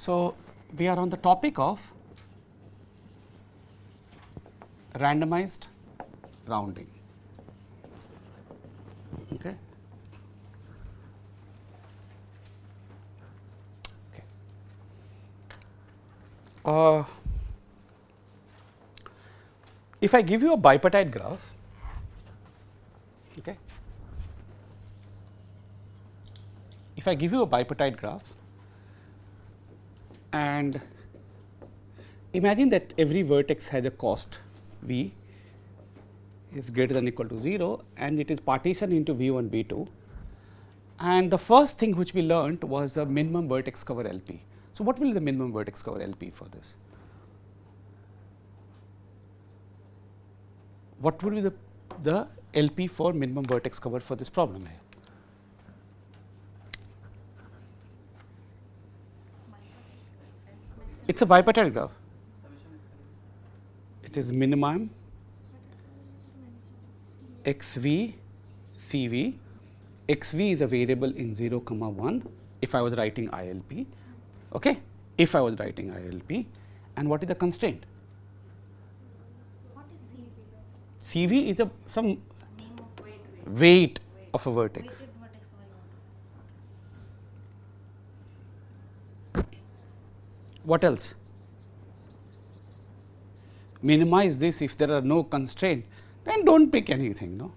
So, we are on the topic of randomized rounding. Okay. If I give you a bipartite graph, okay, if I give you a bipartite graph and imagine that every vertex has a cost v is greater than or equal to 0 and it is partitioned into v1, v2, and the first thing which we learnt was a minimum vertex cover LP. So, what will be the minimum vertex cover LP for this? What would be the LP for minimum vertex cover for this problem here? It is a bipartite graph. It is minimum xv cv. xv is a variable in 0, 1 if I was writing ILP, okay, if I was writing ILP, and what is the constraint? What is CV CV? is a some weight of a vertex. Weighted vertex cover. What else? Minimize this if there are no constraint, then do not pick anything, no.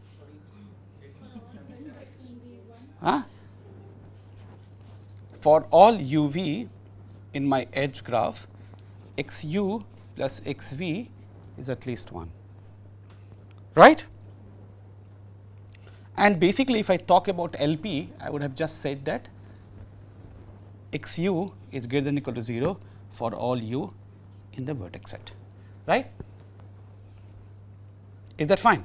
Huh? For all uv in my edge graph, xu plus xv is at least 1, right. And basically, if I talk about LP, I would have just said that xu is greater than or equal to 0 for all u in the vertex set, right. Is that fine?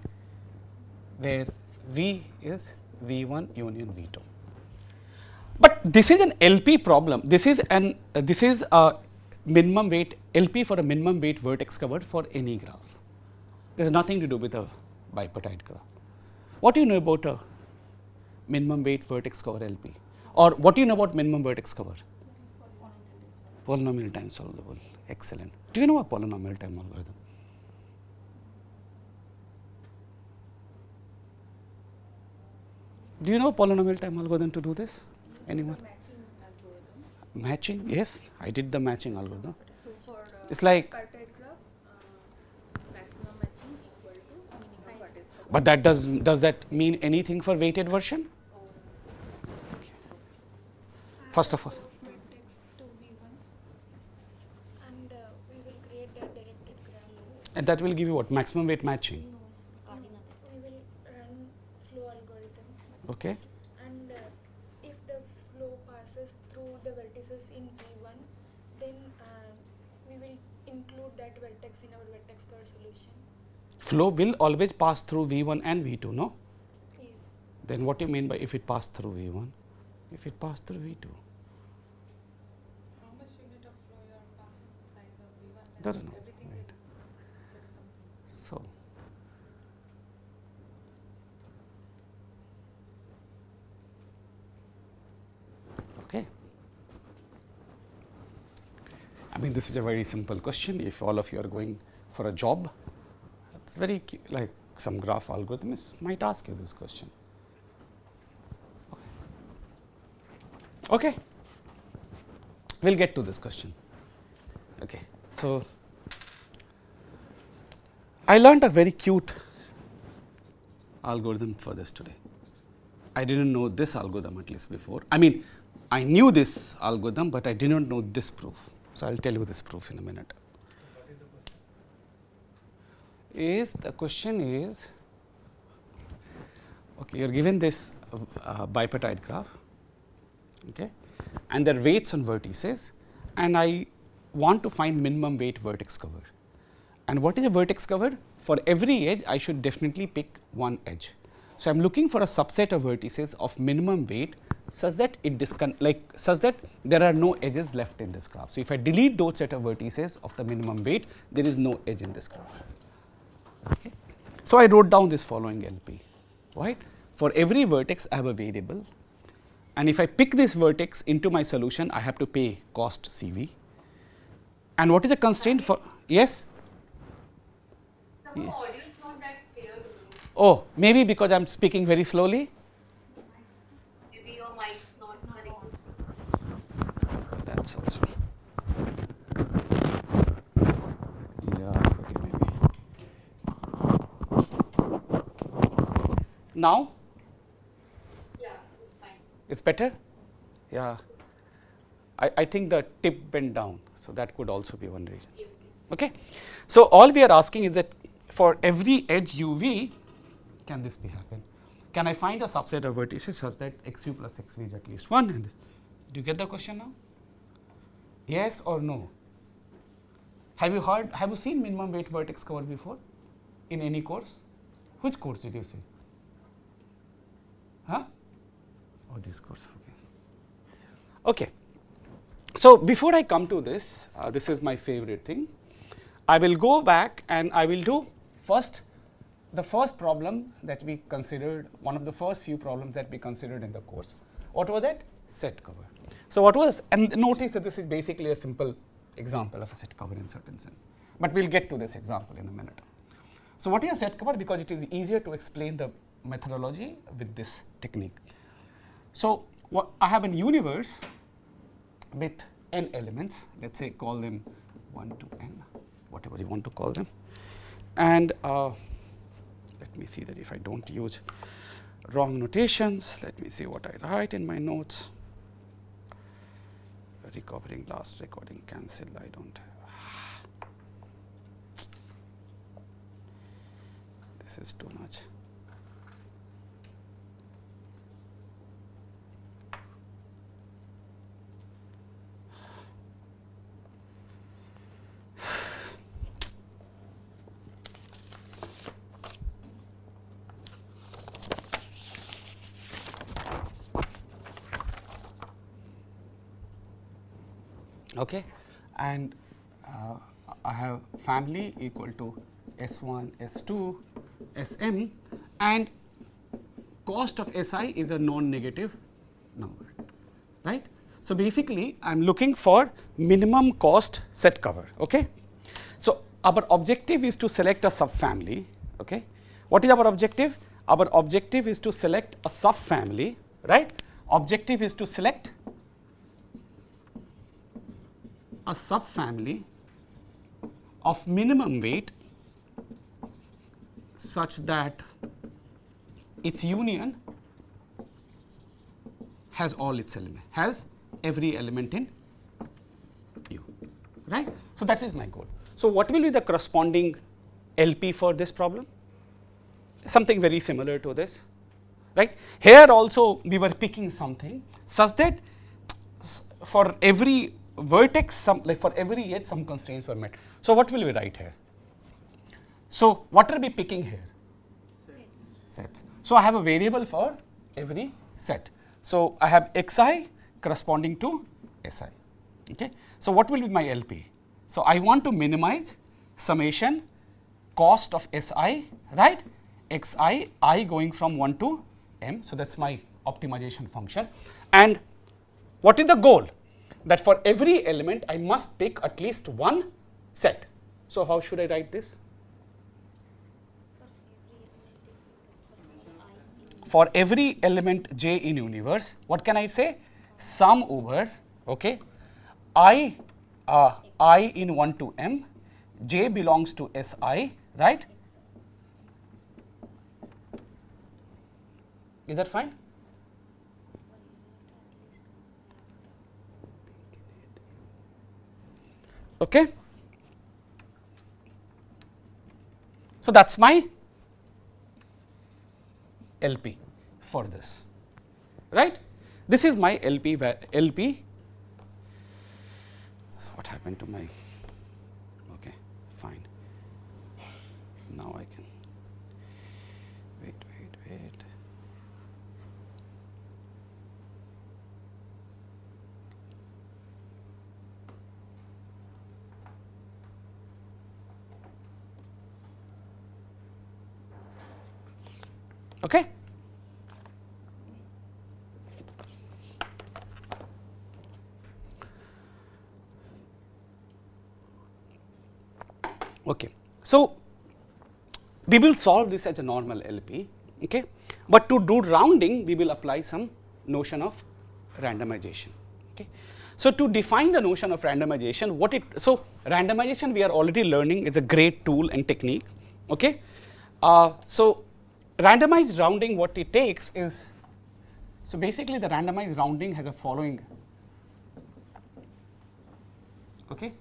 Where v is v1 union v2. But this is an LP problem. This is a minimum weight LP for a minimum weight vertex cover for any graph. There is nothing to do with a bipartite graph. What do you know about a minimum weight vertex cover LP, or what do you know about minimum vertex cover? Polynomial time solvable. Excellent. Do you know a polynomial time algorithm? Do you know polynomial time algorithm to do this? Anyone? Matching, yes, I did the matching algorithm. So, for It's like, bipartite graph, maximum matching equal to minimum vertex cover. but that does that mean anything for weighted version? Okay. First of all, Source vertex to V1 and we will create a directed graph. and that will give you what? Maximum weight matching. We will run flow algorithm Okay. and if the flow passes through the vertices in V1, then we will include that vertex in our vertex cover solution. Flow will always pass through V1 and V2, no? Yes. Then what do you mean by if it passed through V1? If it passed through V2? How much unit of flow you are passing size of V1? Doesn't know. Everything Right. will get something. So, okay. I mean, this is a very simple question. If all of you are going for a job, it's very like some graph algorithmist might ask you this question. Okay. We'll get to this question. Okay. So, I learned a very cute algorithm for this today. I didn't know this algorithm at least before. I mean, I knew this algorithm, but I did not know this proof. So, I will tell you this proof in a minute. The question is, okay, you are given this bipartite graph, okay, and there are weights on vertices, and I want to find minimum weight vertex cover. And what is a vertex cover? For every edge, I should definitely pick one edge. So, I am looking for a subset of vertices of minimum weight such that such that there are no edges left in this graph. So, if I delete those set of vertices of the minimum weight, there is no edge in this graph. Okay. So, I wrote down this following LP, right. For every vertex, I have a variable and if I pick this vertex into my solution, I have to pay cost CV. And what is the constraint for, yes? Some of the audio is not that clear to me. Oh, maybe because I am speaking very slowly. Maybe your mic not connected. That's also. Yeah, okay, maybe. Now, Yeah, it's fine. it's better? Yeah. I think the tip went down, so that could also be one reason. Okay. So, all we are asking is that for every edge UV, can this be happen? Can I find a subset of vertices such that XU plus XV is at least 1? And this. Do you get the question now? Yes or no? Have you seen minimum weight vertex cover before in any course? Which course did you see? Huh? Oh, this course, okay. Okay. So, before I come to this, this is my favorite thing. I will go back and I will do first the first problem that we considered, one of the first few problems that we considered in the course. What was that? Set cover. So, what was, and notice that this is basically a simple example of a set cover in certain sense, but we will get to this example in a minute. So, what is a set cover? Because it is easier to explain the methodology with this technique. So, I have a universe with n elements, let us say call them 1 to n, whatever you want to call them. And let me see that if I do not use wrong notations, let me see what I write in my notes. Recovering last recording cancel, I do not have. This is too much. Okay, and I have family equal to S1, S2, Sm, and cost of Si is a non-negative number, right. So, basically I am looking for minimum cost set cover. Okay. So, our objective is to select a subfamily. Okay. What is our objective? Our objective is to select a subfamily, right. Objective is to select a subfamily of minimum weight such that its union has all its elements, has every element in U, right. So, that is my goal. So, what will be the corresponding LP for this problem? Something very similar to this, right. Here also we were picking something such that for every vertex, some, like for every edge some constraints were met. So, what will we write here? So, what are we picking here? Sets. So, I have a variable for every set. So, I have xi corresponding to si. Okay. So, what will be my LP? So, I want to minimize summation cost of si, right, xi I going from 1 to m. So, that is my optimization function. And what is the goal? That for every element I must pick at least one set. So, how should I write this? For every element j in universe, what can I say? Sum over, okay, I in 1 to m, j belongs to si, right? Is that fine? Okay. So, that is my LP for this, right. This is my LP. What happened to my, okay, fine. Now I can, wait. Okay. Okay. So, we will solve this as a normal LP, okay. But to do rounding, we will apply some notion of randomization, okay. So, to define the notion of randomization, so randomization we are already learning is a great tool and technique, okay. So, randomized rounding, what it takes is, so basically the randomized rounding has a following, okay.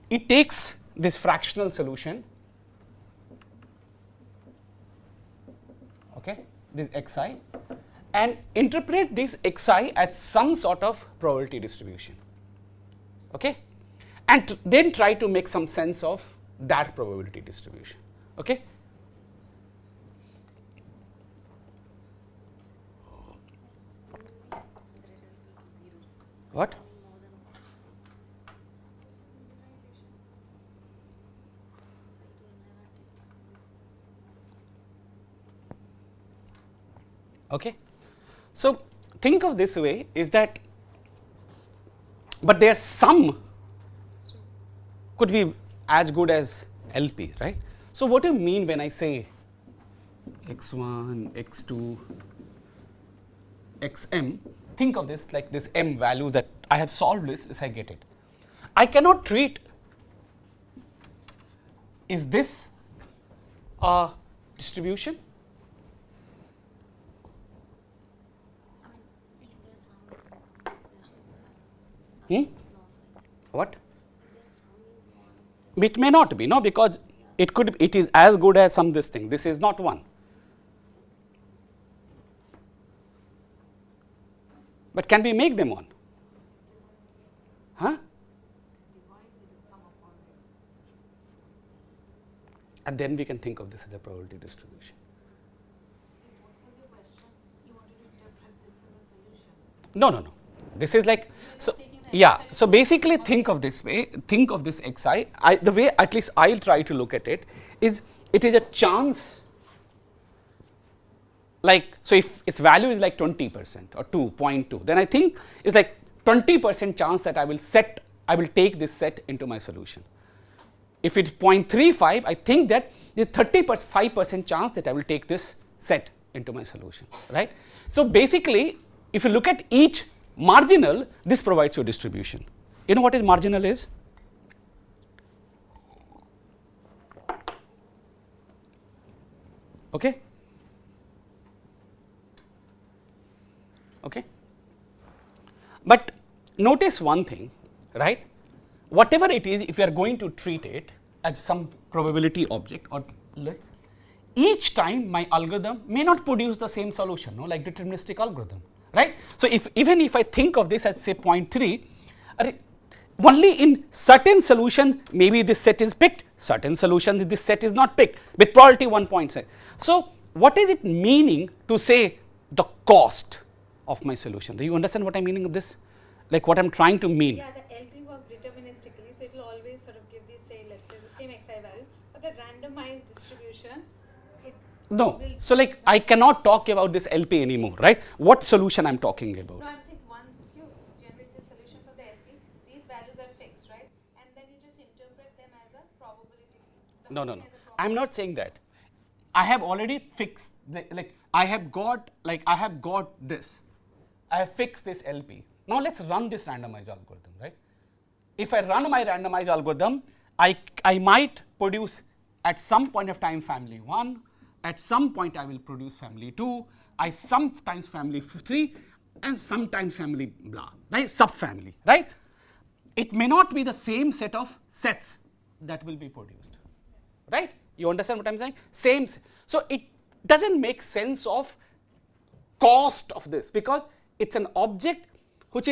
It takes this fractional solution, okay, this xi, and interpret this xi as some sort of probability distribution, okay, and then try to make some sense of that probability distribution, okay. What? Okay. So, think of this way is that, but there are some could be as good as LP, right. So, what do you mean when I say x1, x2, xm? Think of this like this m values that I have solved this as I get it. I cannot treat, is this a distribution? What? It may not be, no, because it is as good as some this thing. This is not one. But can we make them one? Huh? And then we can think of this as a probability distribution. What was your question? You wanted to interpret this in the solution. No. This is like, so yeah, so basically think of this way, think of this xi, the way at least I'll try to look at it is a chance, like, so if its value is like 20% or 2.2, then I think it's like 20% chance that I will take this set into my solution. If it's 0.35, I think that the 35% chance that I will take this set into my solution, right. So basically, if you look at each marginal, this provides you distribution. You know what is marginal is? Okay. Okay. But notice one thing, right? Whatever it is, if you are going to treat it as some probability object, or each time my algorithm may not produce the same solution, no, like deterministic algorithm, right? So even if I think of this as say 0.3, only in certain solution maybe this set is picked, certain solution this set is not picked with probability 1.6. So what is it meaning to say the cost of my solution? Do you understand what I am meaning of this? Like what I am trying to mean? Yeah, the LP works deterministically, so it will always sort of give the let's say the same xi values, but the randomized distribution, No, so like I cannot talk about this LP anymore, right? What solution I am talking about? No, I'm saying once you generate the solution for the LP, these values are fixed, right? And then you just interpret them as a probability. No. I am not saying that. I have already fixed, I have got this. I have fixed this LP. Now let's run this randomized algorithm, right? If I run my randomized algorithm, I might produce at some point of time family 1, at some point I will produce family 2, I sometimes family 3, and sometimes family blah, right? Subfamily, right? It may not be the same set of sets that will be produced, right? You understand what I'm saying? Same. So it doesn't make sense of cost of this, because it's an object which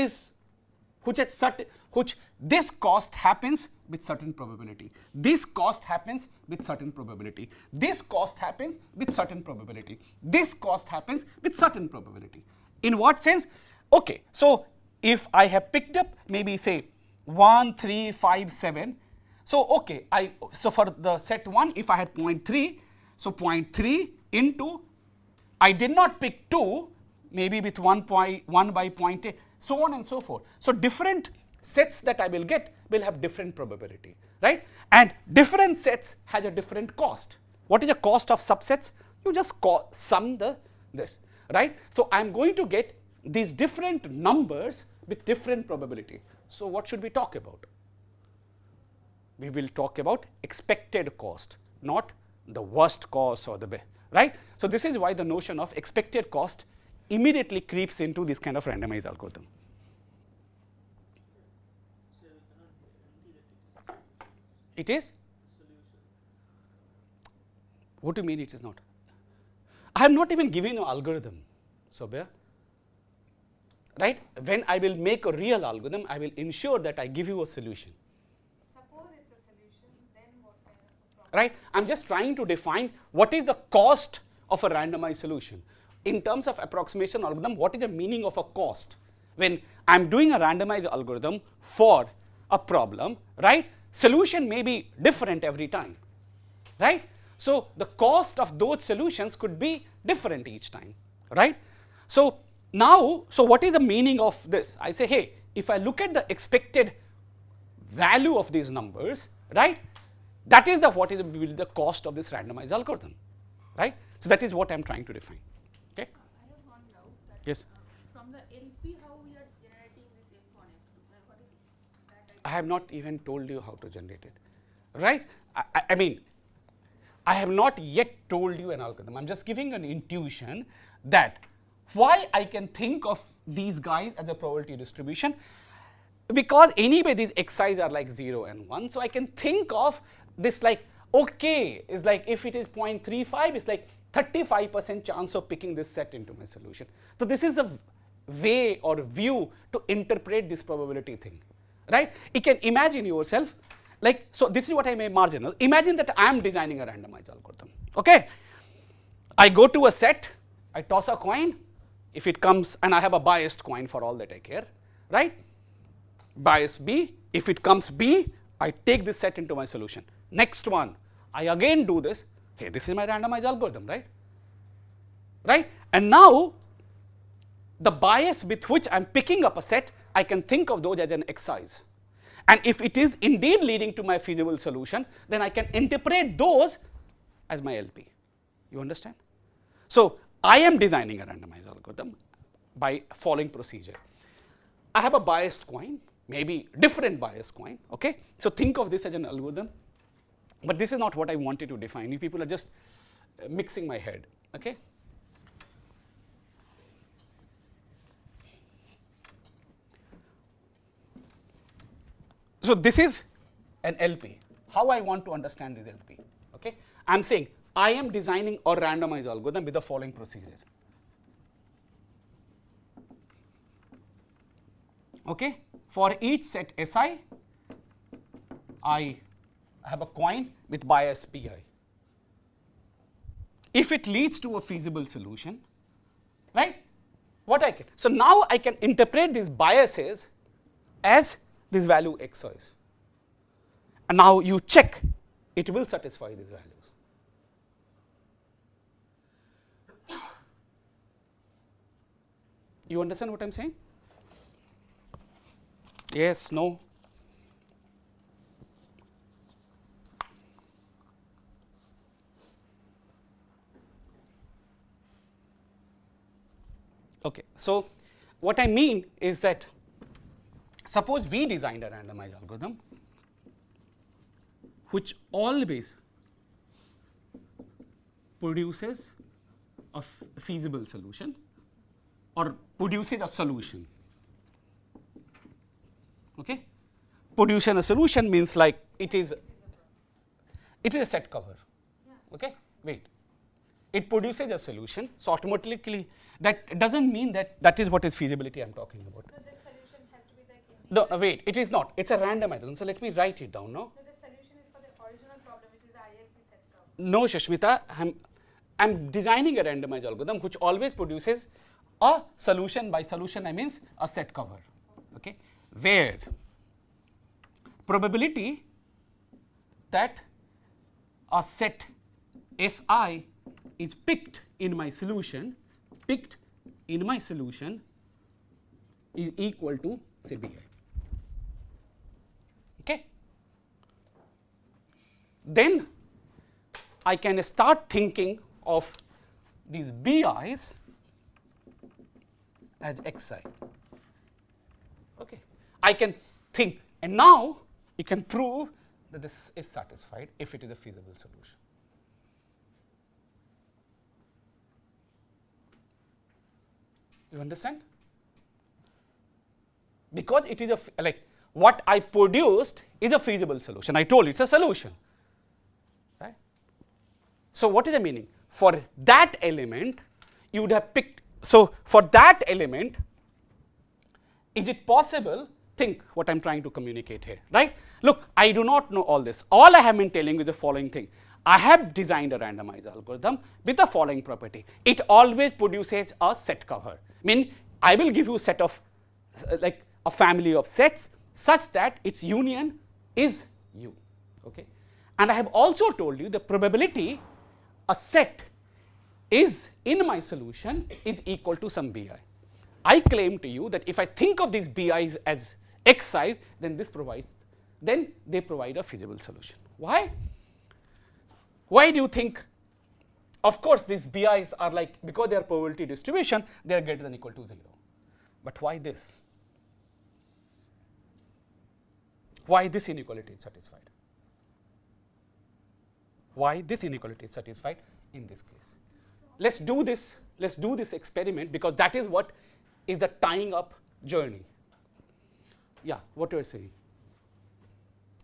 this cost happens with certain probability. This cost happens with certain probability. This cost happens with certain probability. This cost happens with certain probability. In what sense? Okay, so if I have picked up maybe say 1, 3, 5, 7. So okay, so for the set 1, if I had 0.3, so 0.3 into, I did not pick 2, maybe with 1 by 0.8, so on and so forth. So different sets that I will get will have different probability. right? And different sets has a different cost. What is the cost of subsets? You just sum this, right? So I'm going to get these different numbers with different probability. So what should we talk about? We will talk about expected cost, not the worst cost or the best, right? So this is why the notion of expected cost immediately creeps into this kind of randomized algorithm. It is? What do you mean it is not? I have not even given you an algorithm, Sobya. Right? When I will make a real algorithm, I will ensure that I give you a solution. Suppose it's a solution, then what kind of a problem? Right? I'm just trying to define what is the cost of a randomized solution. In terms of approximation algorithm, what is the meaning of a cost? When I'm doing a randomized algorithm for a problem, right? Solution may be different every time, right? So the cost of those solutions could be different each time, right? So now, so what is the meaning of this? I say, hey, if I look at the expected value of these numbers, right? That is what is the cost of this randomized algorithm, right? So that is what I'm trying to define. Okay? I have one doubt that Yes. From the LP, how we are generating this F1, F2? Like what is that? I have not even told you how to generate it, right? I mean, I have not yet told you an algorithm. I'm just giving an intuition that why I can think of these guys as a probability distribution, because anyway these xi's are like 0 and 1. So I can think of this like, okay, is like if it is 0.35, it's like 35% chance of picking this set into my solution. So this is a way or view to interpret this probability thing, right? You can imagine yourself like, so this is what I may marginal. Imagine that I am designing a randomized algorithm, okay? I go to a set, I toss a coin, if it comes, and I have a biased coin for all that I care, right? Bias B, if it comes B, I take this set into my solution. Next one, I again do this, hey, this is my randomized algorithm, right? Right? And now, the bias with which I'm picking up a set, I can think of those as an xi's. And if it is indeed leading to my feasible solution, then I can interpret those as my LP. You understand? So I am designing a randomized algorithm by following procedure. I have a biased coin, maybe different biased coin, okay? So think of this as an algorithm, but this is not what I wanted to define. You people are just mixing my head, okay? So this is an LP. How I want to understand this LP, okay? I'm saying I am designing a randomized algorithm with the following procedure. Okay, for each set Si, I have a coin with bias Pi. If it leads to a feasible solution, right? What I can, so now I can interpret these biases as this value Xis. And now you check, it will satisfy these values. You understand what I'm saying? Yes, no? Okay, so what I mean is that suppose we designed a randomized algorithm which always produces a feasible solution or produces a solution. Okay? Producing a solution means like it is a set cover. Okay? Wait. It produces a solution, so automatically that doesn't mean that that is what is feasibility I'm talking about. So this solution has to be like No, wait, it is not. It's a randomized. So let me write it down now. So the solution is for the original problem, which is the ILP set curve. No, Shashmita, I'm designing a randomized algorithm which always produces a solution. By solution I mean a set cover, okay, where probability that a set Si is picked in my solution is equal to say Bi. Okay. then I can start thinking of these bi's as xi. Okay, I can think, and now you can prove that this is satisfied if it is a feasible solution. You understand? Because it is like what I produced is a feasible solution. I told you it's a solution, right? So what is the meaning? For that element, you would have picked. So for that element, is it possible? Think what I'm trying to communicate here, right? Look, I do not know all this. All I have been telling you is the following thing. I have designed a randomized algorithm with the following property. It always produces a set cover. Mean I will give you a set of like a family of sets such that its union is U. Okay? And I have also told you the probability a set is in my solution is equal to some bi. I claim to you that if I think of these bi's as xi's, then they provide a feasible solution. Why? Why do you think? Of course, these bi's are like, because they are probability distribution, they are greater than or equal to 0. But why this? Why this inequality is satisfied? Why this inequality is satisfied in this case? Let's do this experiment, because that is what is the tying up journey. Yeah, what you are saying?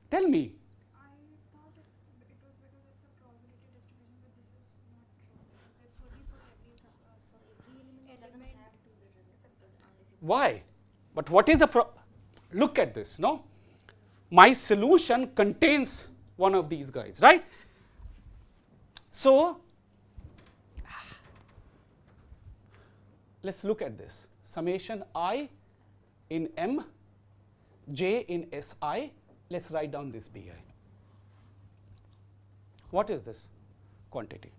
Tell me. I thought it was because it's a probability distribution, but this is not true. Because it's only for every element. Why? But what is the look at this, no? My solution contains one of these guys, right? So let's look at this. Summation I in M, J in Si. Let's write down this Bi. What is this quantity?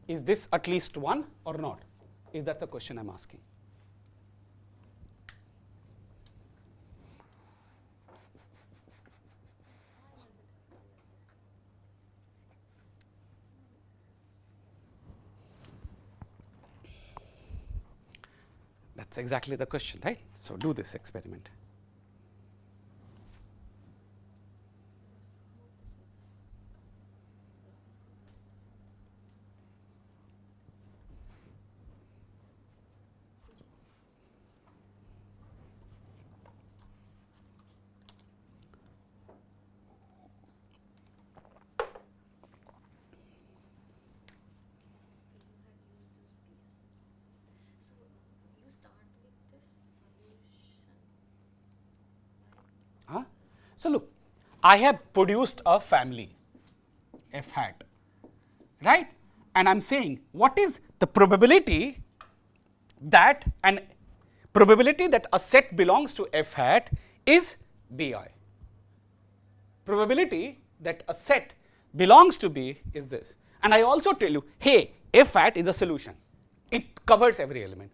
Is this at least 1 or not? Is that the question I'm asking? That's exactly the question, right? So do this experiment. So look, I have produced a family, f hat, right? And I'm saying what is the probability that a set belongs to f hat is bi. Probability that a set belongs to B is this. And I also tell you, hey, f hat is a solution. It covers every element.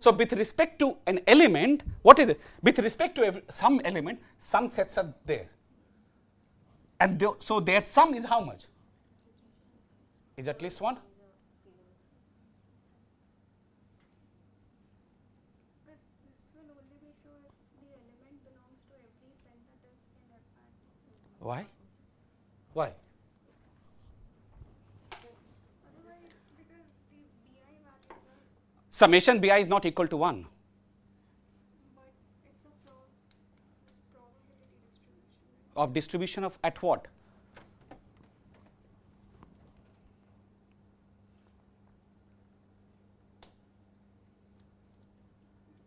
So with respect to an element, what is it? With respect to some element, some sets are there. And so their sum is how much? Is at least 1? But this will only be true if the element belongs to every set that is in F hat. Why? Why? Otherwise, because the BI values are, Summation bi is not equal to 1. but it's a probability distribution. Of distribution of at what?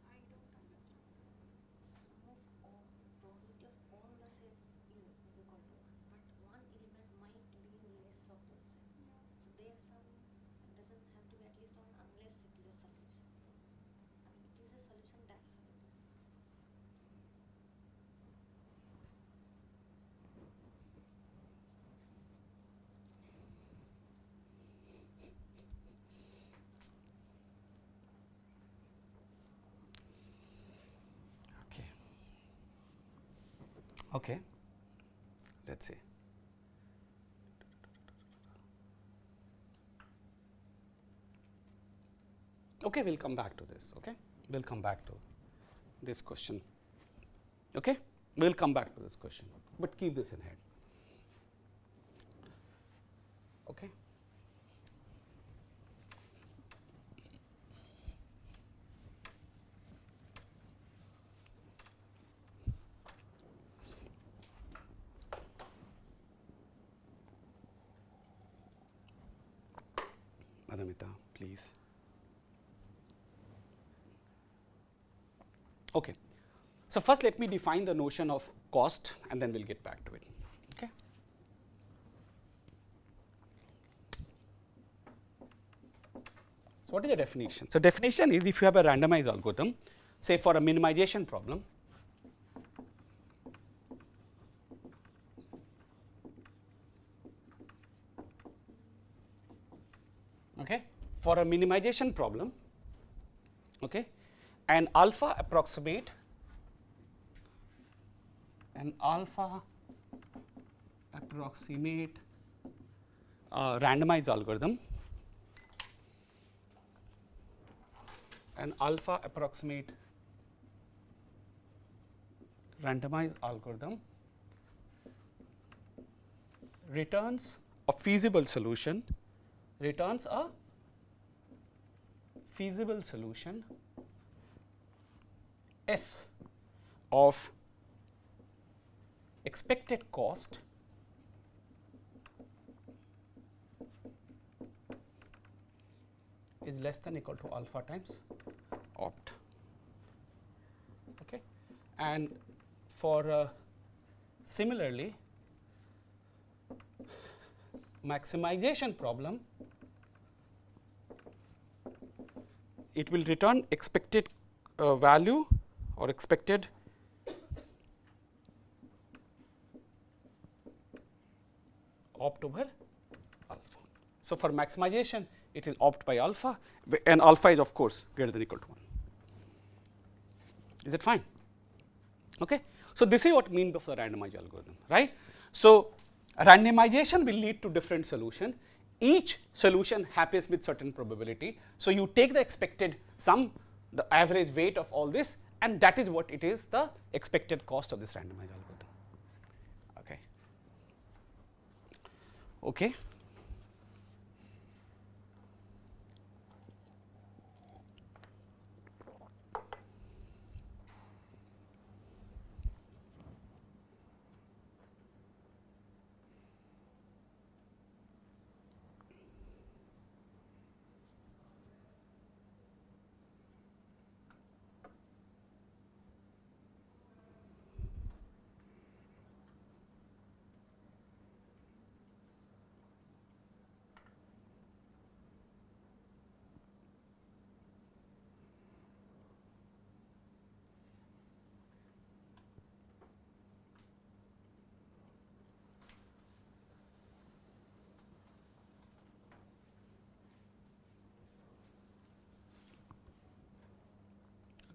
I don't understand. Probability of all the sets is equal to 1, but one element might be less of those sets. So their sum doesn't have to be at least 1 unless it is a solution. I mean, it is a solution, that's all. Okay. Okay. let us say. Okay, we will come back to this. Okay, we will come back to this question. Okay, we will come back to this question, but keep this in head. Okay. Madhamita, please. Okay. So, first let me define the notion of cost and then we will get back to it. Okay. So, what is the definition? So, definition is if you have a randomized algorithm, say for a minimization problem, okay, for a minimization problem, okay, an alpha approximate randomized algorithm, an alpha approximate randomized algorithm returns a feasible solution, S of expected cost is less than equal to alpha times opt. Okay. And for similarly maximization problem, it will return expected value or expected opt over alpha. So, for maximization it is opt by alpha and alpha is of course greater than or equal to 1. Is it fine? Okay. So, this is what means of the randomized algorithm, right. So, randomization will lead to different solution. Each solution happens with certain probability. So, you take the expected sum, the average weight of all this, and that is what it is, the expected cost of this randomized algorithm. Okay. Okay.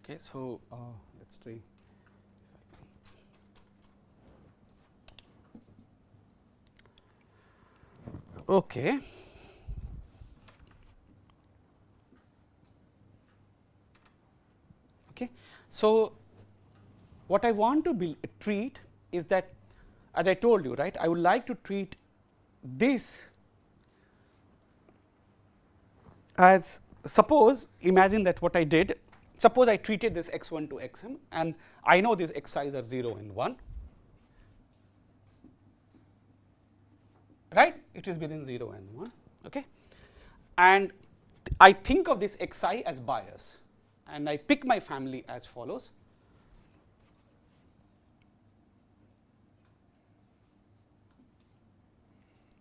Okay, so let's try. Okay. Okay. So, what I want to treat is that, as I told you, right, I would like to treat this as, suppose, imagine that what I did, suppose I treated this x1 to xm and I know these xi's are 0 and 1, right, it is within 0 and 1, okay, and I think of this xi as bias and I pick my family as follows.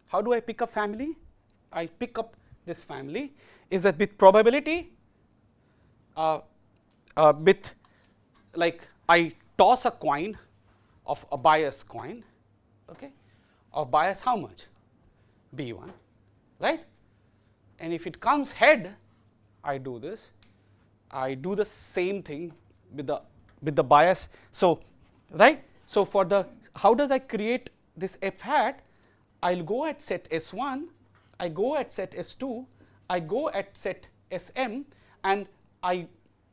How do I pick up family? I pick up this family is that with probability, with like I toss a coin of a bias coin, okay, of bias how much? B1, right, and if it comes head, I do this, I do the same thing with the bias. So, right, so for the, how does I create this f hat, I'll go at set S1, I go at set S2, I go at set Sm, and I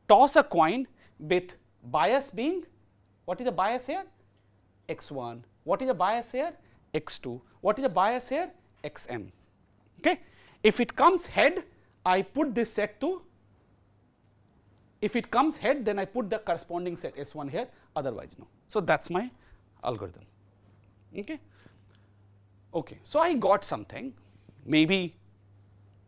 toss a coin with bias being, what is the bias here? X1. What is the bias here? X2. What is the bias here? Xm. Okay. If it comes head, I put this set to, if it comes head, then I put the corresponding set S1 here, otherwise no. So, that is my algorithm. Okay. Okay. So, I got something, maybe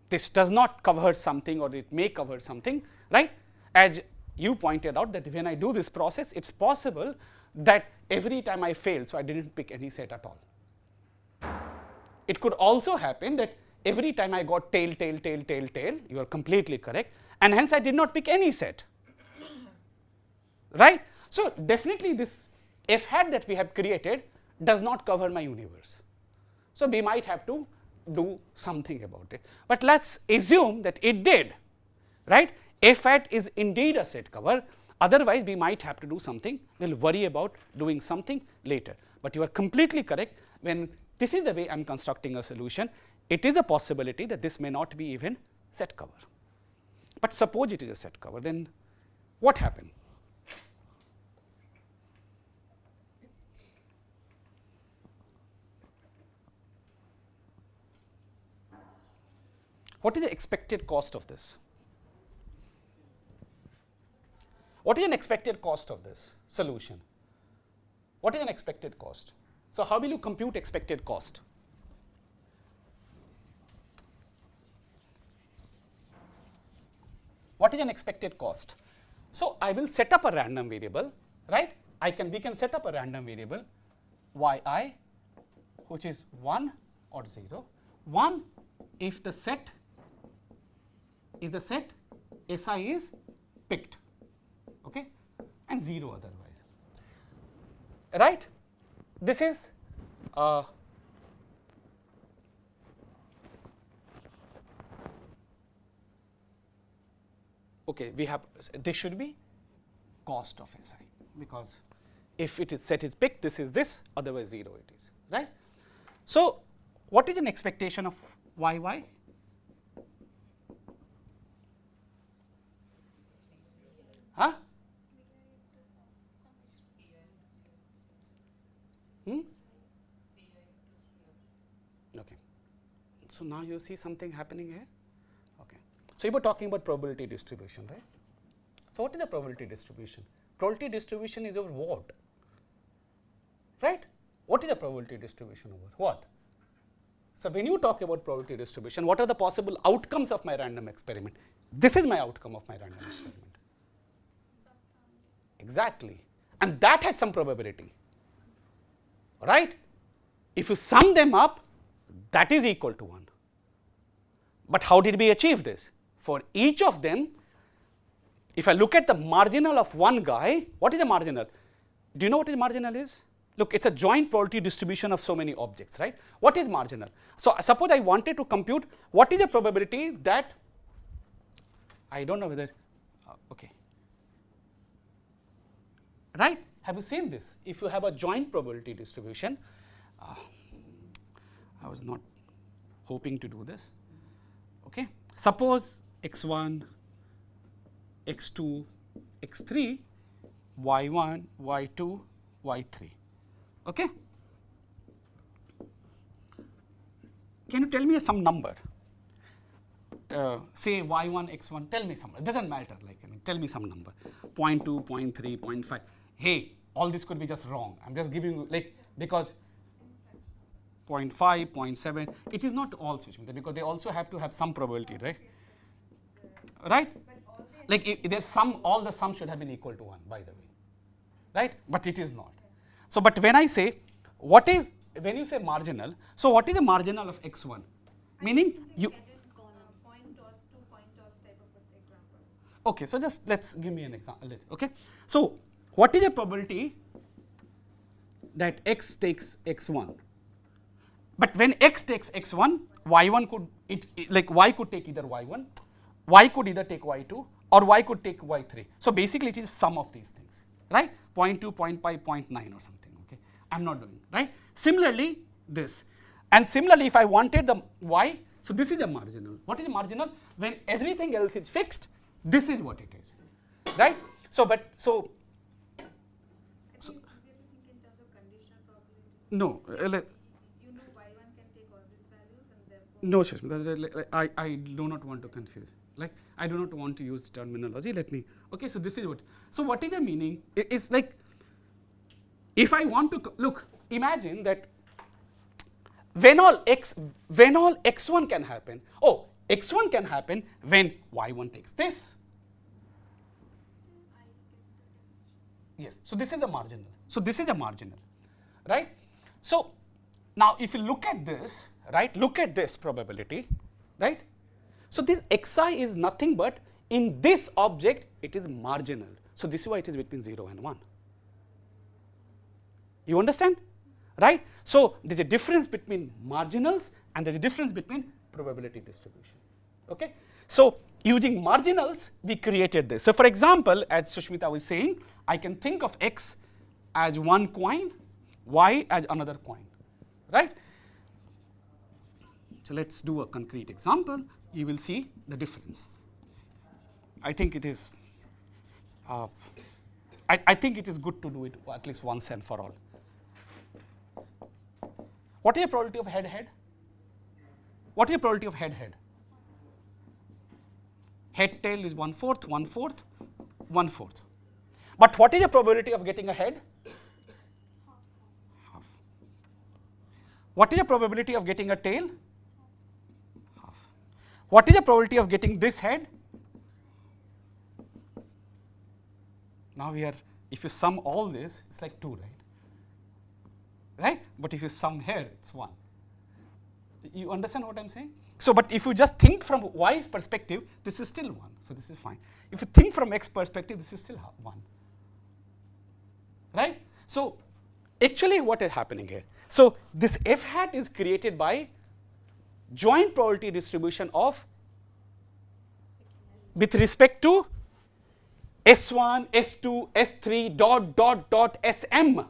this does not cover something or it may cover something, right. As you pointed out that when I do this process, it is possible that every time I fail, so I did not pick any set at all. It could also happen that every time I got tail, tail, tail, tail, tail, you are completely correct, and hence I did not pick any set, right. So, definitely this f hat that we have created does not cover my universe. So, we might have to do something about it, but let us assume that it did, right. F hat is indeed a set cover, otherwise we might have to do something, we will worry about doing something later, but you are completely correct. When this is the way I am constructing a solution, it is a possibility that this may not be even set cover, but suppose it is a set cover, then what happened? What is the expected cost of this? What is an expected cost of this solution? What is an expected cost? So, how will you compute expected cost? What is an expected cost? So, I will set up a random variable, right. We can set up a random variable yi, which is 1 or 0. 1 if the set Si is picked, okay, and 0 otherwise, right. This is okay, we have, this should be cost of Si, because if it is set is picked, this is this, otherwise 0 it is, right. So, what is an expectation of YY? Huh? Okay. So, now you see something happening here. Okay. So, you were talking about probability distribution, right. So, what is the probability distribution? Probability distribution is over what? Right. What is the probability distribution over what? So, when you talk about probability distribution, what are the possible outcomes of my random experiment? This is my outcome of my random experiment. Exactly, and that has some probability, right. If you sum them up, that is equal to 1. But how did we achieve this? For each of them, if I look at the marginal of one guy, what is the marginal? Do you know what the marginal is? Look, it is a joint probability distribution of so many objects, right. What is marginal? So, suppose I wanted to compute what is the probability that, I do not know whether, okay. Right. Have you seen this? If you have a joint probability distribution, I was not hoping to do this. Okay. Suppose x1, x2, x3, y1, y2, y3. Okay. Can you tell me some number? Say y1, x1, tell me some, it does not matter, like, tell me some number, 0.2, 0.3, 0.5. Hey, all this could be just wrong. I am just giving you, like, because 0.5, 0.7, it is not all switch methods, because they also have to have some probability, right? Right? Like, if there's some, all the sum should have been equal to 1, by the way, right? But it is not. So, but when I say, what is, when you say marginal, so what is the marginal of x1? Meaning you. Point toss to point toss type of example. Okay, so just let's give me an example. Okay, so what is the probability that x takes x1? But when x takes x1, y1 could like y could take either y1, y could either take y2, or y could take y3. So basically, it is sum of these things, right? 0.2, 0.5, 0.9 or something. Okay, I'm not doing, right? Similarly, this. And similarly, if I wanted the y, so this is a marginal. What is a marginal? When everything else is fixed, this is what it is, right? So, but so. I think it's easier to think in terms of conditional probability. No, You know y1 can take all these values and therefore. no, Sushmita, I do not want to confuse. Like, I do not want to use the terminology. Let me. Okay, so this is what. So, what is the meaning? It's like, if I want to look, imagine that when all x1 can happen. Oh, x1 can happen when y1 takes this. Yes. So this is a marginal. So this is a marginal, right? So now if you look at this, right? Look at this probability, right? So this xi is nothing but in this object it is marginal. So this is why it is between 0 and 1. You understand? Right? So there's a difference between marginals and there's a difference between probability distribution. Okay? So using marginals, we created this. So for example, as Sushmita was saying, I can think of x as one coin, y as another coin, right? So let's do a concrete example. You will see the difference. I think it is. I think it is good to do it at least once and for all. What is the probability of head-head? What is the probability of head-head? Head-tail is 1/4, 1/4, 1/4. But what is the probability of getting a head? Half. What is the probability of getting a tail? Half. What is the probability of getting this head? Now we are, if you sum all this, it's like 2, right? Right? But if you sum here, it's 1. You understand what I'm saying? So, but if you just think from y's perspective, this is still 1. So this is fine. If you think from x perspective, this is still 1. Right? So actually what is happening here? So this f hat is created by joint probability distribution of with respect to S1, S2, S3 dot Sm,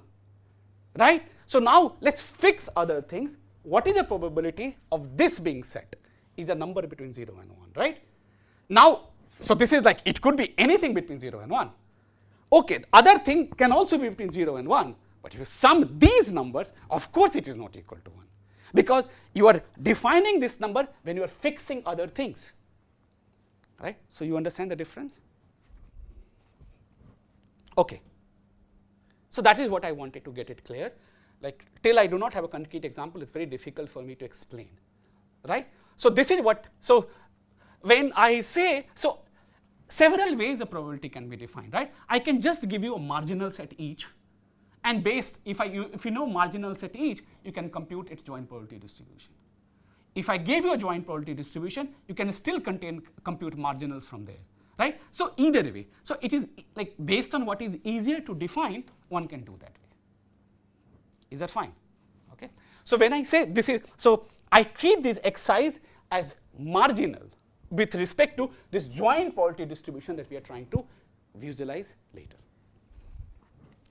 right? So now let's fix other things. What is the probability of this being set? Is a number between 0 and 1, right? Now, so this is like, it could be anything between 0 and 1. Okay, the other thing can also be between 0 and 1, but if you sum these numbers, of course it is not equal to 1, because you are defining this number when you are fixing other things, right? So you understand the difference? Okay. So that is what I wanted to get it clear. Like, till I do not have a concrete example, it's very difficult for me to explain, right? So this is what, so when I say, so several ways a probability can be defined, right? I can just give you a marginals at each, and based, if you know marginals at each, you can compute its joint probability distribution. If I gave you a joint probability distribution, you can still compute marginals from there, right? So either way, so it is like based on what is easier to define, one can do that way. Is that fine? Okay. So when I say this is, so I treat these xi's as marginal with respect to this joint probability distribution that we are trying to visualize later.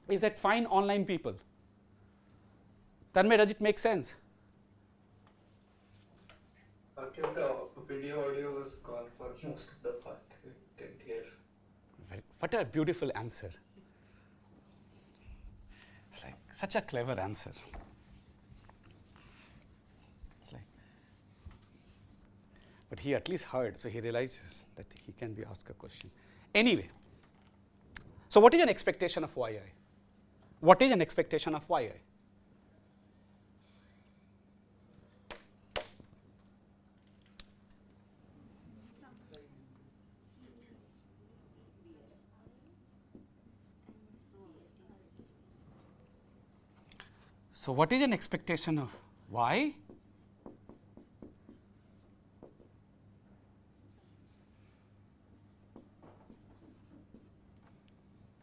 Is that fine, online people? Tanmay, does it make sense? Okay, the video audio was gone for most of the part. We didn't hear. Well, what a beautiful answer. It's like such a clever answer. It's like, but he at least heard, so he realizes that he can be asked a question. Anyway, so what is an expectation of yi? What is an expectation of yi? So what is an expectation of y?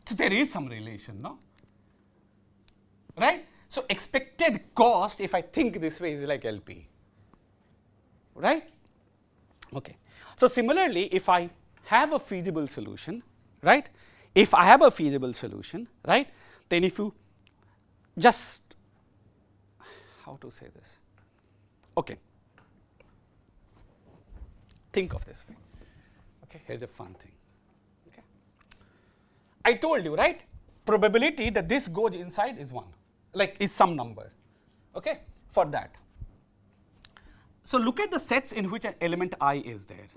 So there is some relation, no? Right? So expected cost, if I think this way, is like LP. Right? Okay. So similarly, if I have a feasible solution, right? If I have a feasible solution, right? Then if you just how to say this? Okay. Think of this way. Okay, here's a fun thing. Okay. I told you, right? Probability that this goes inside is 1, like is some number. Okay, for that. So look at the sets in which an element I is there.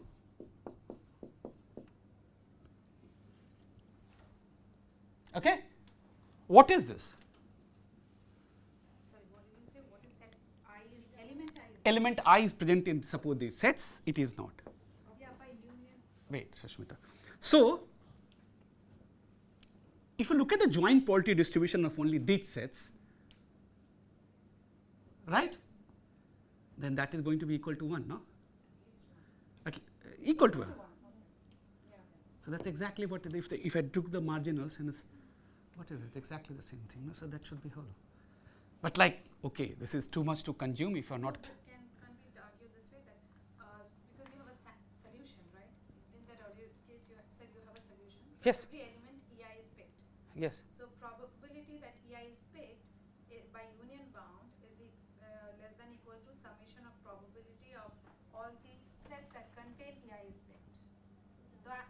Okay, what is this? Sorry, what did you say? What is set I is element I is? Element I is present in suppose these sets. It is not. Yeah, by union. Wait, Sushmita. So if you look at the joint probability distribution of only these sets, right? Then that is going to be equal to 1, no? Equal to 1. So that's exactly what if I took the marginals and what is it? Exactly the same thing. No? So that should be hollow. But like, okay, this is too much to consume if you are not. Can we argue this way that because you have a solution, right? In that earlier case, you said you have a solution. So Yes. every element EI is picked. Yes. So probability that EI is picked by union bound is less than equal to summation of probability of all the sets that contain EI is picked.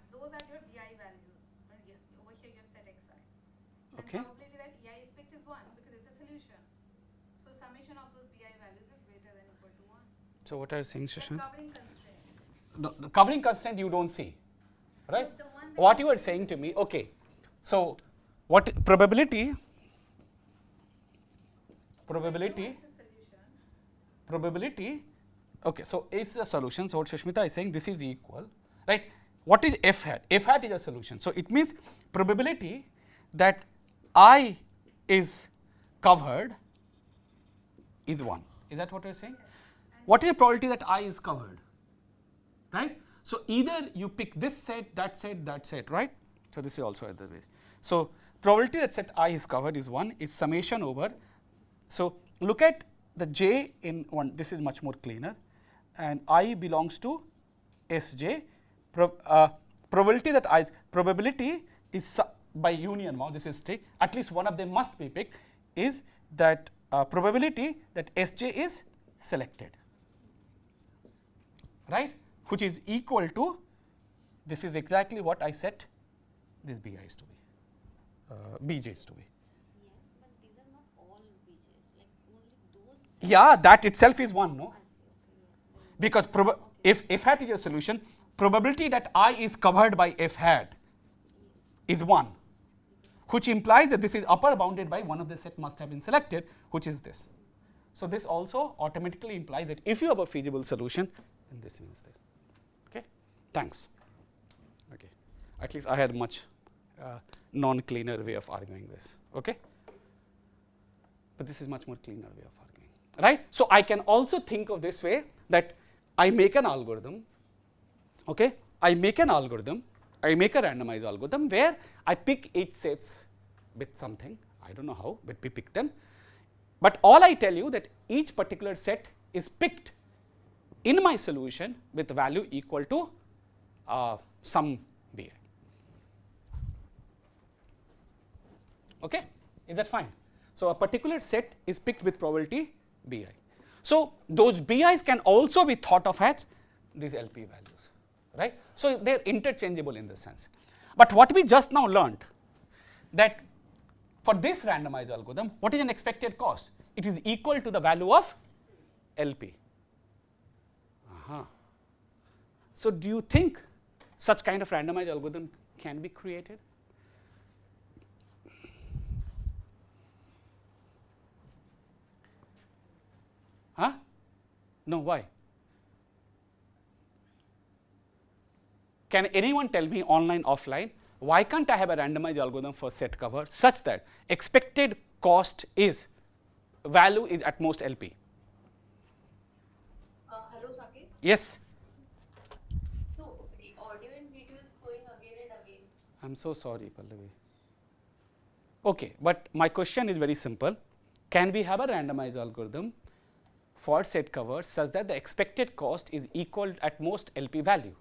Those are your BI values. Over here you have set xi. And Okay. probability that EI is picked is 1 because it's a solution. So summation of those BI values is greater than equal to 1. So what are you saying, The Sushmita? covering constraint. The covering constraint you don't see, right? The one that What you are saying to me, okay. So what probability? Probability. It's a solution. Probability. Okay, so it's a solution. So what Sushmita is saying, this is equal, right? What is f hat? F hat is a solution. So it means probability that I is covered is 1. Is that what you're saying? What is the probability that I is covered? Right? So either you pick this set, that set, that set, right? So this is also other way. So probability that set I is covered is 1. It's summation over. So look at the j in 1. This is much more cleaner. And I belongs to Sj. Probability that I probability is by union now. This is strict. At least one of them must be picked. Is that probability that Sj is selected, right? Which is equal to, this is exactly what I set this BIs to be, BJs to be. Yes, but these are not all BJs. Like only those. Yeah, that itself is 1, no? I see. Okay. Yes. Because if f hat is a solution, probability that I is covered by f hat is 1, which implies that this is upper bounded by one of the set must have been selected, which is this. So this also automatically implies that if you have a feasible solution, then this means this. Okay, thanks. Okay, at least I had much non-cleaner way of arguing this. Okay, but this is much more cleaner way of arguing, right? So I can also think of this way that I make an algorithm. Okay, I make a randomized algorithm where I pick 8 sets with something. I don't know how, but we pick them. But all I tell you that each particular set is picked in my solution with value equal to some BI. Okay, is that fine? So a particular set is picked with probability BI. So those BIs can also be thought of as these LP values, right? So they're interchangeable in this sense. But what we just now learned that for this randomized algorithm, what is an expected cost? It is equal to the value of LP. So do you think such kind of randomized algorithm can be created? Huh? No, why? Can anyone tell me online, offline, why can't I have a randomized algorithm for set cover such that expected cost is value is at most LP? Hello, Saket. Yes. So the audio and video is going again and again. I'm so sorry, Pallavi. Okay, but my question is very simple. Can we have a randomized algorithm for set cover such that the expected cost is equal at most LP value?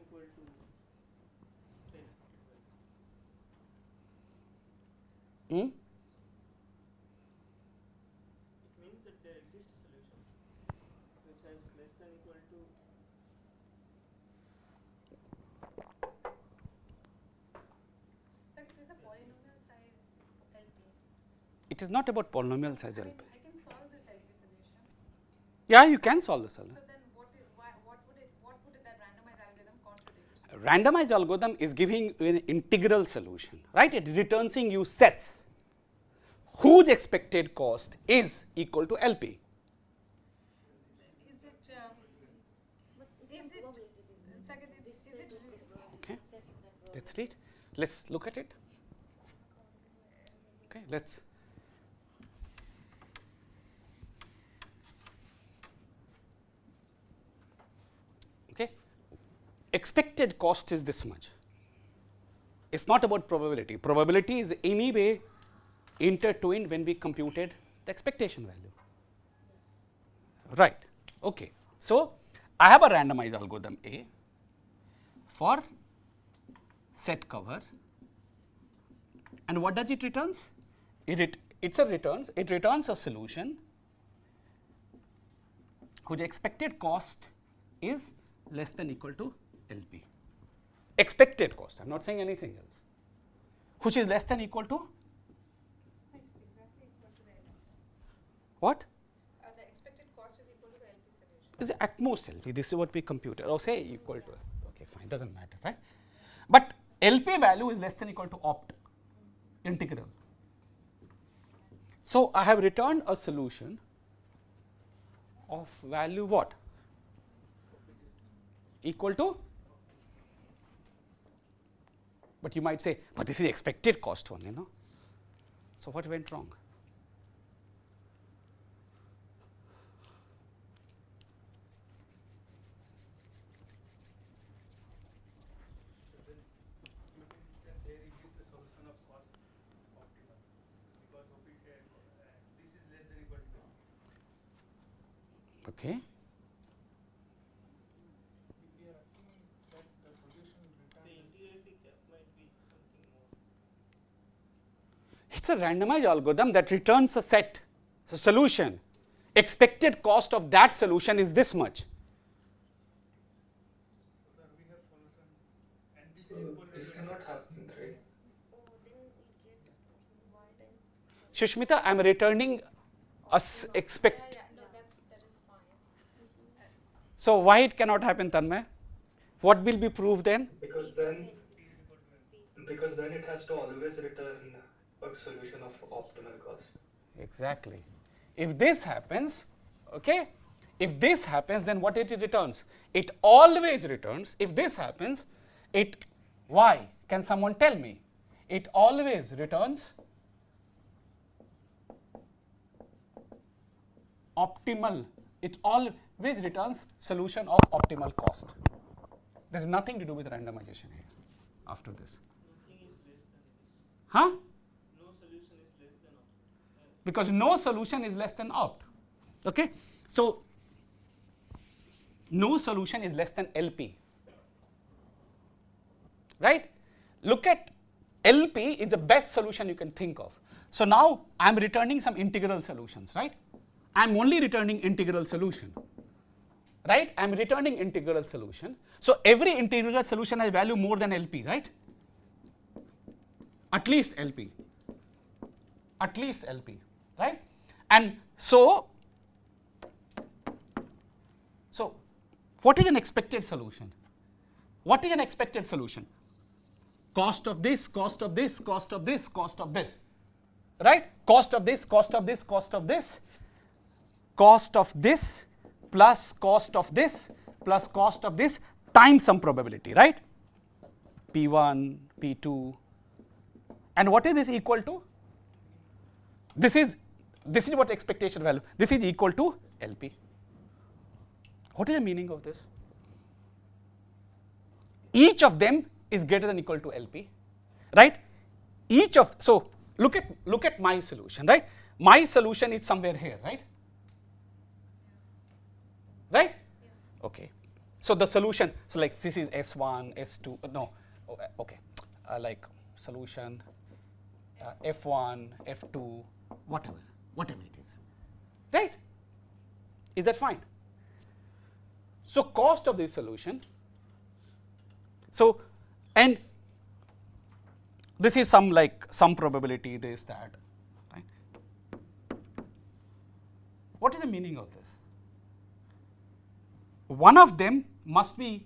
equal to the expected value. Hmm? It means that there exists a solution which has less than equal to So it is a polynomial size LP. It is not about polynomial size I mean, LP. I can solve this LP solution. Yeah, you can solve the solution. So then what would that randomized algorithm contradict? Randomized algorithm is giving you an integral solution, right? It returning you sets whose expected cost is equal to LP. Is it But Is it- probability is Saket, this is it set of this Okay, set that let's read. Let's look at it. Okay, let's. Okay, expected cost is this much. It's not about probability. Probability is anyway intertwined when we computed the expectation value. Right. Okay. So I have a randomized algorithm A for set cover, and what does it returns? It returns a solution whose expected cost is less than equal to LP. Expected cost, I am not saying anything else, which is less than equal to Right, it's exactly equal to the LP. what? The expected cost is equal to the LP solution. Is at most LP. This is what we computed. Or say equal to. Okay, fine. Doesn't matter, right? But LP value is less than equal to opt integral. So I have returned a solution of value what? Equal to. But you might say, but this is expected cost only, no? So what went wrong? then there exists a solution of cost optimal because of it, this is less than equal to Okay. if we are assuming that the solution returns the integrity gap might be something more. It's a randomized algorithm that returns a set, so solution. Expected cost of that solution is this much. So sir, we have solution and this So is equal this to cannot happen, right? oh then we get one time Shushmita, I am returning a expect. Yeah, no, that is fine. So why it cannot happen, Tanmay? What will be proved then? Because then it has to always return a solution of optimal cost. Exactly. If this happens, okay, if this happens, then what it returns? It always returns. If this happens, it, why? Can someone tell me? It always returns optimal. It always returns solution of optimal cost. There's nothing to do with randomization here after this. nothing is less than this. Huh? No solution is less than Because no solution is less than opt. Okay? So, no solution is less than LP. Right? Look at LP is the best solution you can think of. So now I am returning some integral solutions, right? I am only returning integral solution. Right? I am returning integral solution. So every integral solution has value more than LP, right? At least LP. At least LP, right? And so what is an expected solution? What is an expected solution? Cost of this, cost of this, cost of this, cost of this, right? Cost of this, cost of this, cost of this, cost of this, plus cost of this, plus cost of this, times some probability, right? P1, P2, and what is this equal to? This is what expectation value, this is equal to LP. What is the meaning of this? Each of them is greater than equal to LP, right? So look at my solution, right? My solution is somewhere here, right? Right? Okay. So the solution, so like this is S1, S2, no, okay, like solution F1, F2, whatever it is, right? Is that fine? So cost of this solution, so, and this is some like some probability, this, that, right? What is the meaning of this? One of them must be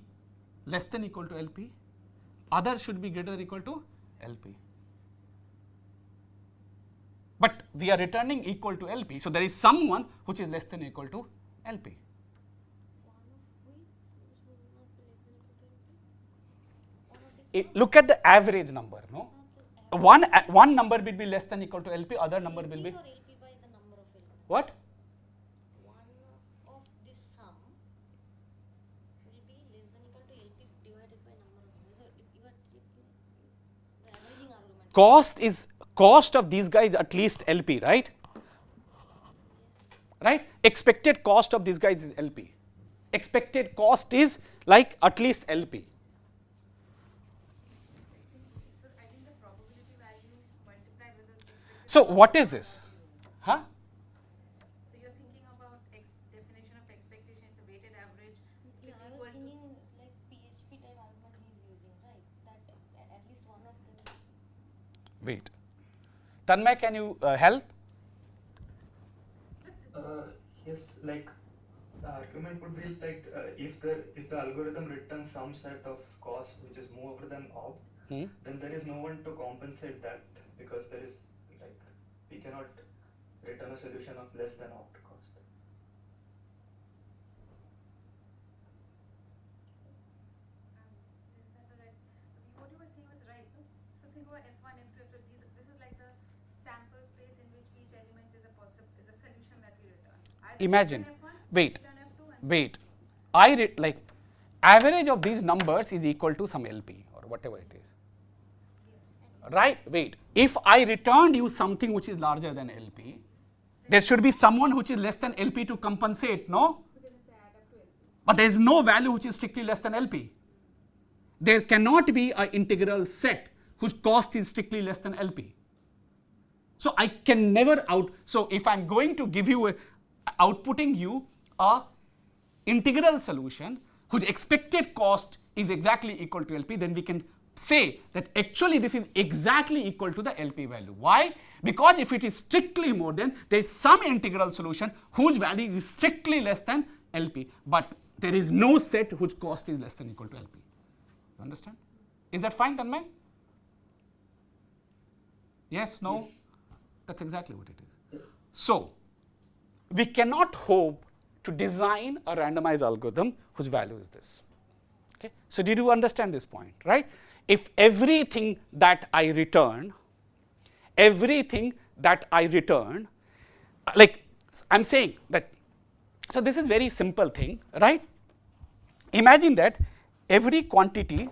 less than equal to LP, other should be greater than equal to LP. But we are returning equal to LP, so there is someone which is less than equal to LP. Look at the average number, no? One number will be less than equal to LP, other number will be. Or LP by the number of elements. What? One of this sum will be less than equal to LP divided by number of elements. So you are the averaging argument. Cost of these guys at least LP, right? Right? Expected cost of these guys is LP. Expected cost is like at least LP. So I think the probability value multiplied with the expected. So what is this? Huh? So you're thinking about definition of expectation, it's a weighted average. Yeah, It's I equal was to thinking like PHP type argument he is using, right? That at least one of them. Wait. Tanmay, can you help? Yes, like the argument would be like if the algorithm returns some set of cost which is more than opt, then there is no one to compensate that, because there is like we cannot return a solution of less than opt cost. Is that the right? What you were saying was right. No? So think about F1, F2, F3. This is like the sample space in which each element is a solution that we return. Either Imagine. return F1, Wait. return F2, and Wait. Like average of these numbers is equal to some LP or whatever it is. Right? Wait. If I returned you something which is larger than LP, there should be someone which is less than LP to compensate, no? But there is no value which is strictly less than LP. There cannot be an integral set whose cost is strictly less than LP. So I can never so if I'm going to give you outputting you a integral solution whose expected cost is exactly equal to LP, then we can say that actually this is exactly equal to the LP value. Why? Because if it is strictly more than, there is some integral solution whose value is strictly less than LP, but there is no set whose cost is less than equal to LP. You understand? Is that fine, Tanmay? Yes, no? Yes. That's exactly what it is. So, we cannot hope to design a randomized algorithm whose value is this. Okay? So, did you understand this point, right? If everything that I return, like I'm saying that, so this is very simple thing, right? Imagine that every quantity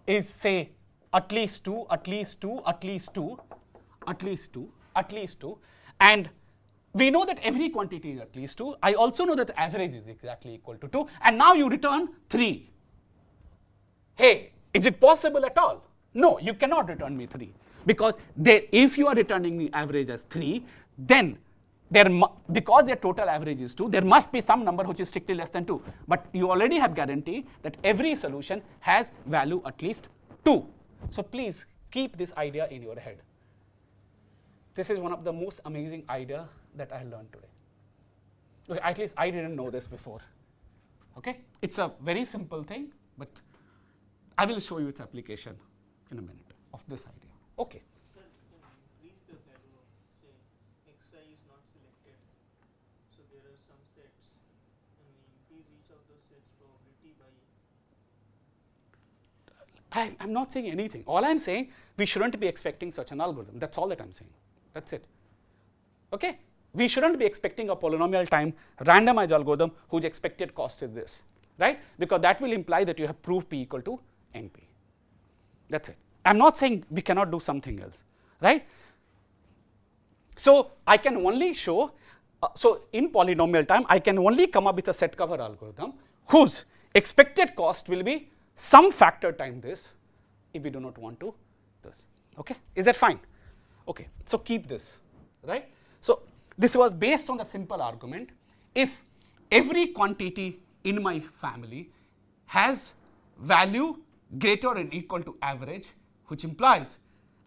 is say at least 2, and we know that every quantity is at least 2. I also know that the average is exactly equal to 2, and now you return 3. Hey, is it possible at all? No, you cannot return me 3, because if you are returning me average as 3, then because their total average is 2, there must be some number which is strictly less than 2. But you already have guaranteed that every solution has value at least 2. So please keep this idea in your head. This is one of the most amazing idea that I learned today. Okay, at least I didn't know this before. Okay, it's a very simple thing, but I will show you its application in a minute of this idea. Okay. Sir, you can increase the value of, say, xi is not selected. So there are some sets, and we increase each of those sets probability by. I'm not saying anything. All I'm saying, we shouldn't be expecting such an algorithm. That's all that I'm saying. That's it. Okay? We shouldn't be expecting a polynomial time randomized algorithm whose expected cost is this, right? Because that will imply that you have proved P equal to NP. That's it. I'm not saying we cannot do something else, right? So I can only show so in polynomial time, I can only come up with a set cover algorithm whose expected cost will be some factor time this if we do not want to this. Okay, is that fine? Okay, so keep this, right? So this was based on the simple argument: if every quantity in my family has value greater or equal to average, which implies,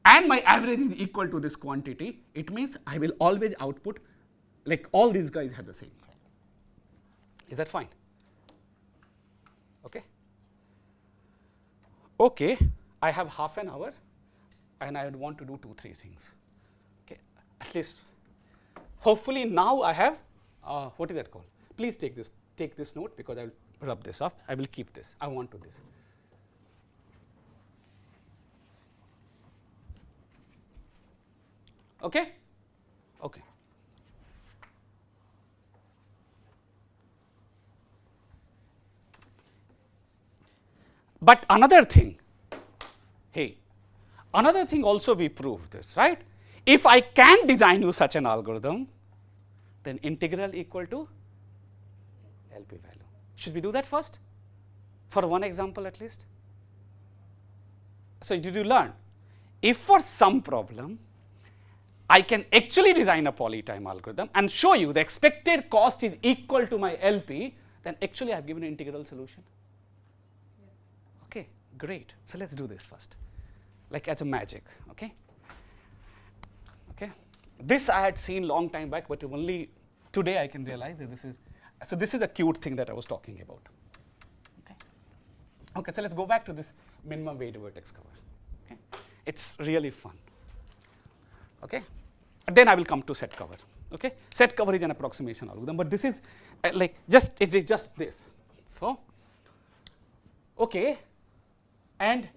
and my average is equal to this quantity, it means I will always output like all these guys have the same value. Is that fine? Okay. Okay, I have half an hour and I would want to do 2-3 things. Okay, at least hopefully now I have what is that called? Please take this note, because I will rub this up. I will keep this. I want to this. Okay? Okay. But another thing, hey, another thing also we proved this, right? If I can design you such an algorithm, then integral equal to LP value. Should we do that first? For one example at least. So did you learn? If for some problem, I can actually design a polytime algorithm and show you the expected cost is equal to my LP, then actually I have given an integral solution. Okay, great. So let's do this first, like as a magic. Okay. Okay. This I had seen long time back, but only today I can realize that this is. So this is a cute thing that I was talking about. Okay. Okay. So let's go back to this minimum weight vertex cover. Okay. It's really fun. Okay. And then I will come to set cover. Okay. Set cover is an approximation algorithm, but this is like it is just this. So okay, and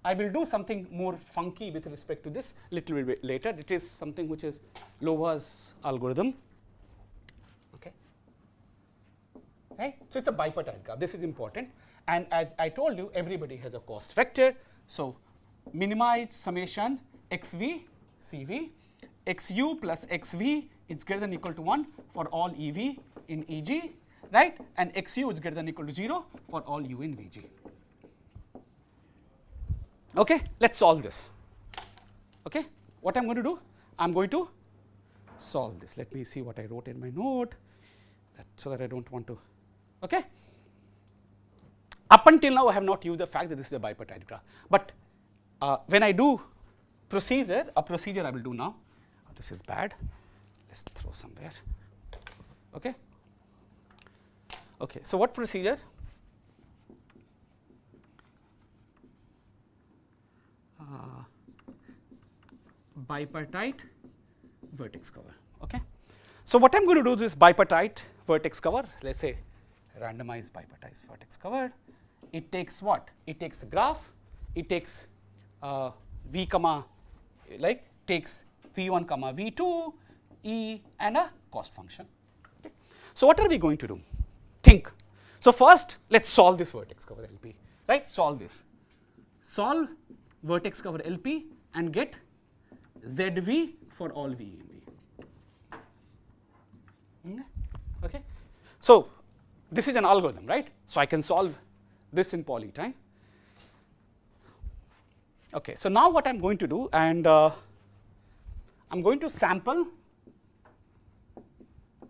I will do something more funky with respect to this little bit later. It is something which is Lova's algorithm. Okay. Right. So it's a bipartite graph. This is important. And as I told you, everybody has a cost vector. So minimize summation xv cv xu plus xv is greater than or equal to 1 for all ev in eg, right? And xu is greater than or equal to 0 for all u in vg. Okay, let's solve this. Okay, what I'm going to do? I'm going to solve this. Let me see what I wrote in my note, so that I don't want to. Okay. Up until now, I have not used the fact that this is a bipartite graph. But when I do a procedure I will do now. This is bad. Let's throw somewhere. Okay. Okay. So what procedure? Bipartite vertex cover. Okay. So what I'm going to do is bipartite vertex cover. Let's say randomized bipartite vertex cover. It takes what? It takes a graph. It takes v comma, like takes v1 comma v2 e and a cost function. Okay. So what are we going to do? Think. So first let's solve this vertex cover LP. Right? Solve this. Solve vertex cover LP and get ZV for all V in V. Okay. So this is an algorithm, right? So I can solve this in polytime. Okay. So now what I'm going to do, and I'm going to sample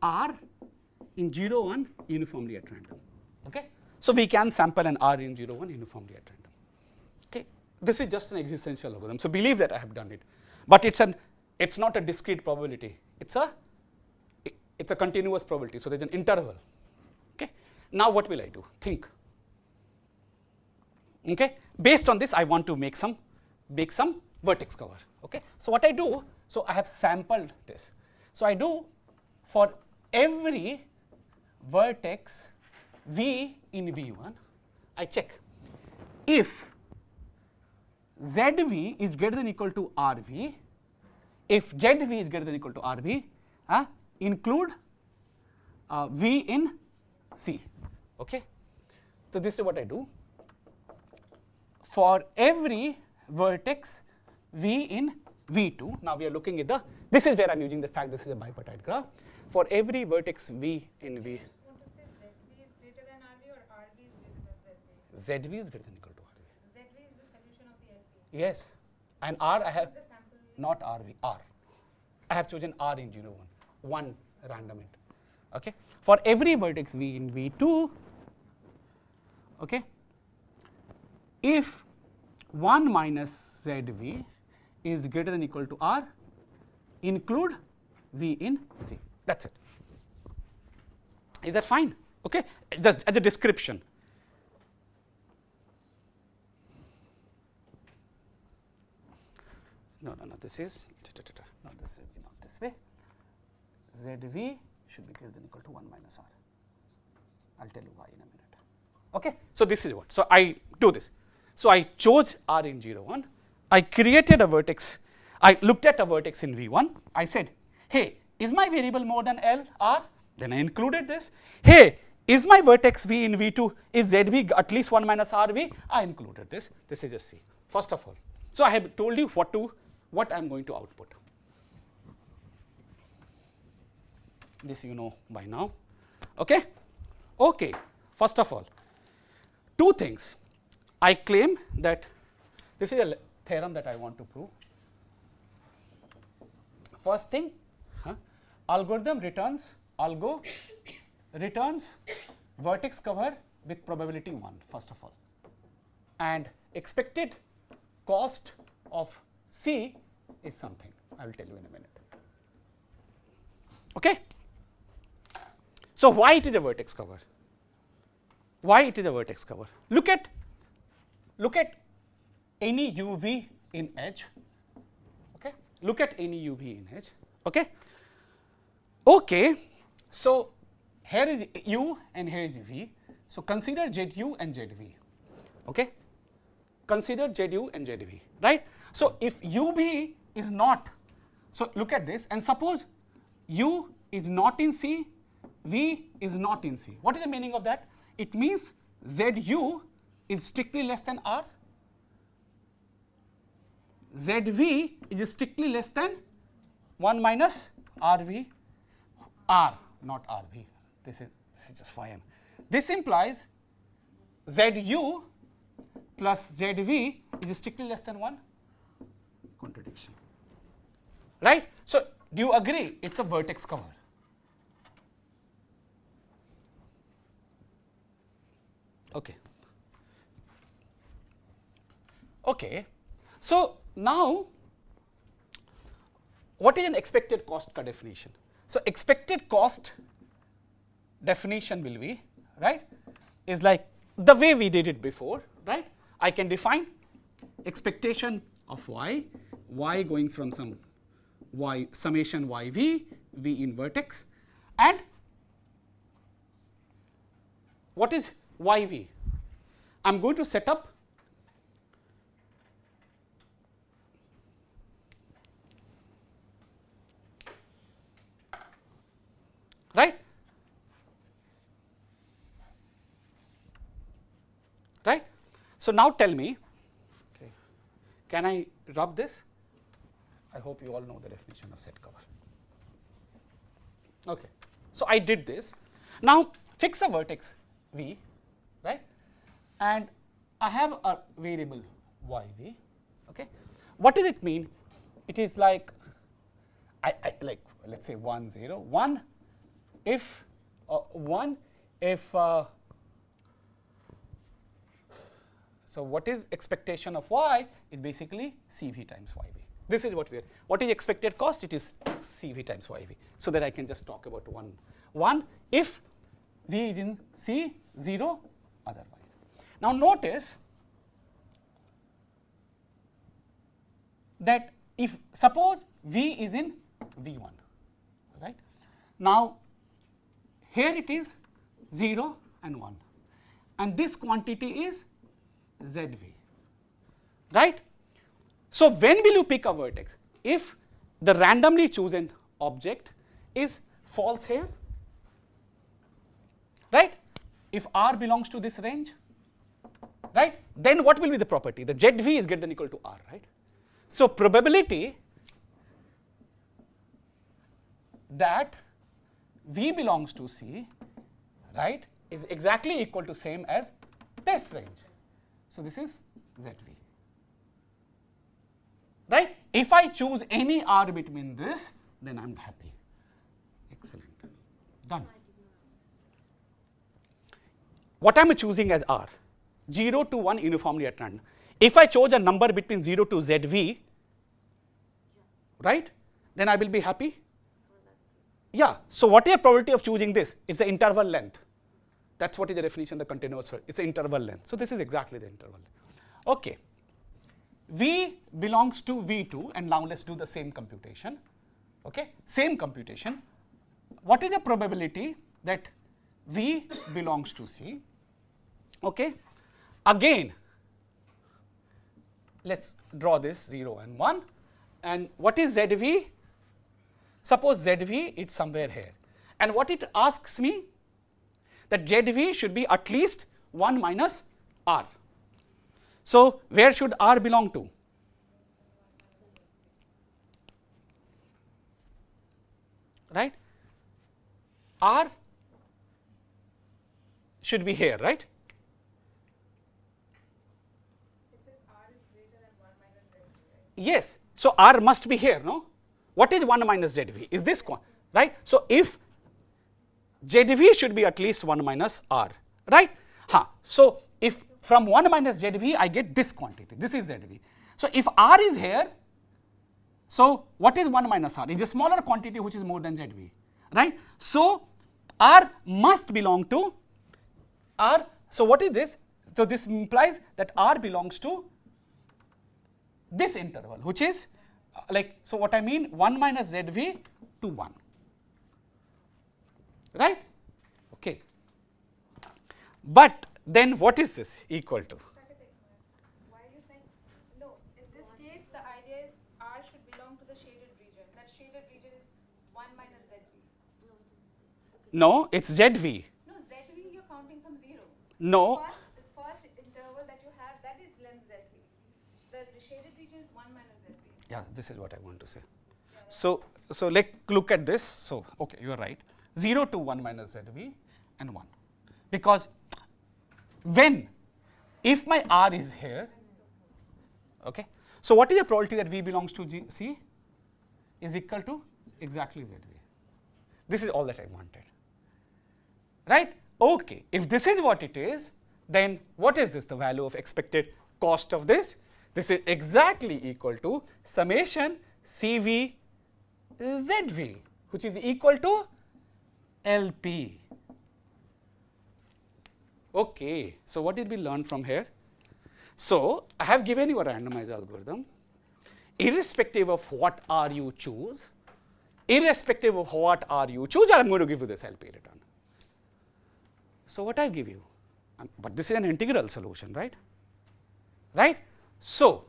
R in 0, 1 uniformly at random. Okay. So we can sample an R in 0, 1 uniformly at random. Okay. This is just an existential algorithm. So believe that I have done it, but it's not a discrete probability. It's a continuous probability. So there's an interval. Okay. Now what will I do? Think. Okay. Based on this, I want to make some vertex cover. Okay. So what I do? So I have sampled this. So I do for every vertex V in V1, I check if ZV is greater than or equal to RV, if ZV is greater than or equal to RV, include V in C. Okay. So this is what I do. For every vertex V in V2, now we are looking at this is where I'm using the fact this is a bipartite graph. For every vertex V in V, Want to say ZV is greater than RV or RV is greater than ZV? ZV is greater than equal to RV. ZV is the solution of the LP. Yes, and R I have The sample not RV, R. I have chosen R in 0, 1 random int. Okay. For every vertex V in V2, okay, if 1 minus ZV is greater than equal to R, include V in C. That's it. Is that fine? Okay. Just as a description. No, this is not this way, not this way. ZV should be greater than equal to 1 minus R. I'll tell you why in a minute. Okay. So this is what. So I do this. So I chose R in 0, 1. I created a vertex. I looked at a vertex in V1. I said, hey, is my variable more than L, R? Then I included this. Hey, is my vertex V in V2, is ZV at least 1 minus RV? I included this. This is just C, first of all. So I have told you what I'm going to output. This you know by now. Okay? Okay. First of all, two things. I claim that this is a theorem that I want to prove. First thing, algorithm returns vertex cover with probability 1, first of all, and expected cost of C is something I will tell you in a minute. Okay. So why it is a vertex cover? Why it is a vertex cover? Look at any UV in edge. Okay. Look at any UV in edge. Okay. Okay. So here is U and here is V. So consider ZU and ZV. Okay. Consider ZU and ZV. Right. So if UV is not, so look at this and suppose U is not in C, V is not in C. What is the meaning of that? It means ZU is strictly less than R. ZV is strictly less than 1 minus RV, R, not RV. This is just fine. This implies ZU plus ZV is strictly less than 1. Contradiction. Right? So, do you agree it's a vertex cover? Okay. Okay. So, now what is an expected cost definition? So, expected cost definition will be, right, is like the way we did it before, right. I can define expectation of y going from some y summation yv, v in vertex, and what is yv? I am going to set up right. Right. So, now tell me, okay, can I rub this? I hope you all know the definition of set cover. Okay. So, I did this. Now, fix a vertex v, right, and I have a variable yv. Okay. What does it mean? It is like I like, let us say 1 0 1 if 1 if so what is expectation of y is basically CV times yv. This is what we are. What is expected cost? It is CV times yv. So that I can just talk about 1 if v is in C, 0 otherwise. Now notice that if suppose v is in V1, right. Now here it is 0 and 1 and this quantity is ZV, right. So when will you pick a vertex? If the randomly chosen object is false here, right. If R belongs to this range, right, then what will be the property? The ZV is greater than equal to R, right. So probability that V belongs to C, right, is exactly equal to same as this range. So this is ZV. Right? If I choose any R between this, then I'm happy. Excellent. Done. What am I choosing as R? 0 to 1 uniformly at random. If I chose a number between 0 to ZV, right, then I will be happy. Yeah. So what is the probability of choosing this? It's the interval length. That's what is the definition of the continuous. It's the interval length. So this is exactly the interval. Okay. V belongs to V2, and now let's do the same computation. Okay. Same computation. What is the probability that V belongs to C? Okay. Again, let's draw this 0 and 1. And what is ZV? Suppose ZV is somewhere here. And what it asks me, that ZV should be at least 1 minus R. So where should R belong to? Right? R should be here, right? It says R is greater than 1 minus ZV, right? Yes. So R must be here, no? What is 1 minus ZV? Is this one, right? So if ZV should be at least 1 minus R, right? So if from 1 minus ZV I get this quantity, this is ZV. So if R is here, so what is 1 minus R? It's a smaller quantity which is more than ZV, right? So R must belong to R. So what is this? So this implies that R belongs to this interval, which is so what I mean, 1 minus ZV to 1, right? Okay. But then what is this equal to? Why are you saying, no, in this case the idea is R should belong to the shaded region. That shaded region is 1 minus ZV. No, it's ZV. No, ZV you're counting from 0. No. The first interval that you have, that is length ZV. The shaded region is 1 minus ZV. Yeah, this is what I want to say. So let's look at this. So, okay, you are right. 0 to 1 minus ZV and 1. Because if my R is here, okay, so what is the probability that V belongs to C? Is equal to exactly ZV. This is all that I wanted. Right? Okay, if this is what it is, then what is this? The value of expected cost of this? This is exactly equal to summation CV ZV, which is equal to LP. Okay, so what did we learn from here? So I have given you a randomized algorithm. Irrespective of what R you choose, I'm going to give you this LP return. So what I give you? But this is an integral solution, right? Right? So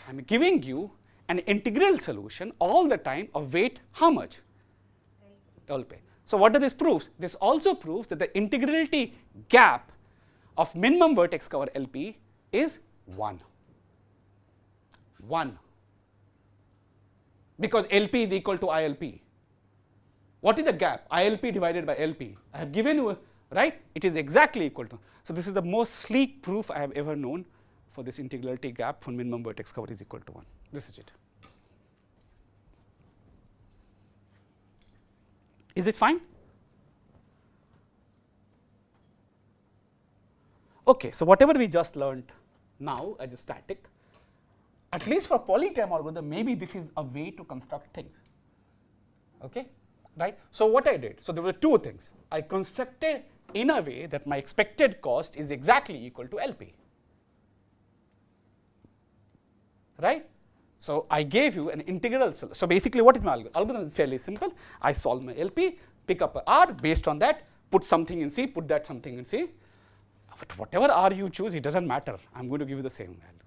I'm giving you an integral solution all the time of weight how much? LP. So what does this prove? This also proves that the integrality gap of minimum vertex cover LP is 1. 1. Because LP is equal to ILP. What is the gap? ILP divided by LP. I have given you, right? It is exactly equal to. So this is the most sleek proof I have ever known for this integrality gap for minimum vertex cover is equal to 1. This is it. Is it fine? Okay, so whatever we just learned now as a static, at least for polytime algorithm, maybe this is a way to construct things. Okay, right? So what I did, so there were two things. I constructed in a way that my expected cost is exactly equal to LP. Right? So I gave you an integral solution. So basically what is my algorithm? Algorithm is fairly simple. I solve my LP, pick up a R, based on that, put something in C, put that something in C. But whatever R you choose, it doesn't matter. I'm going to give you the same value.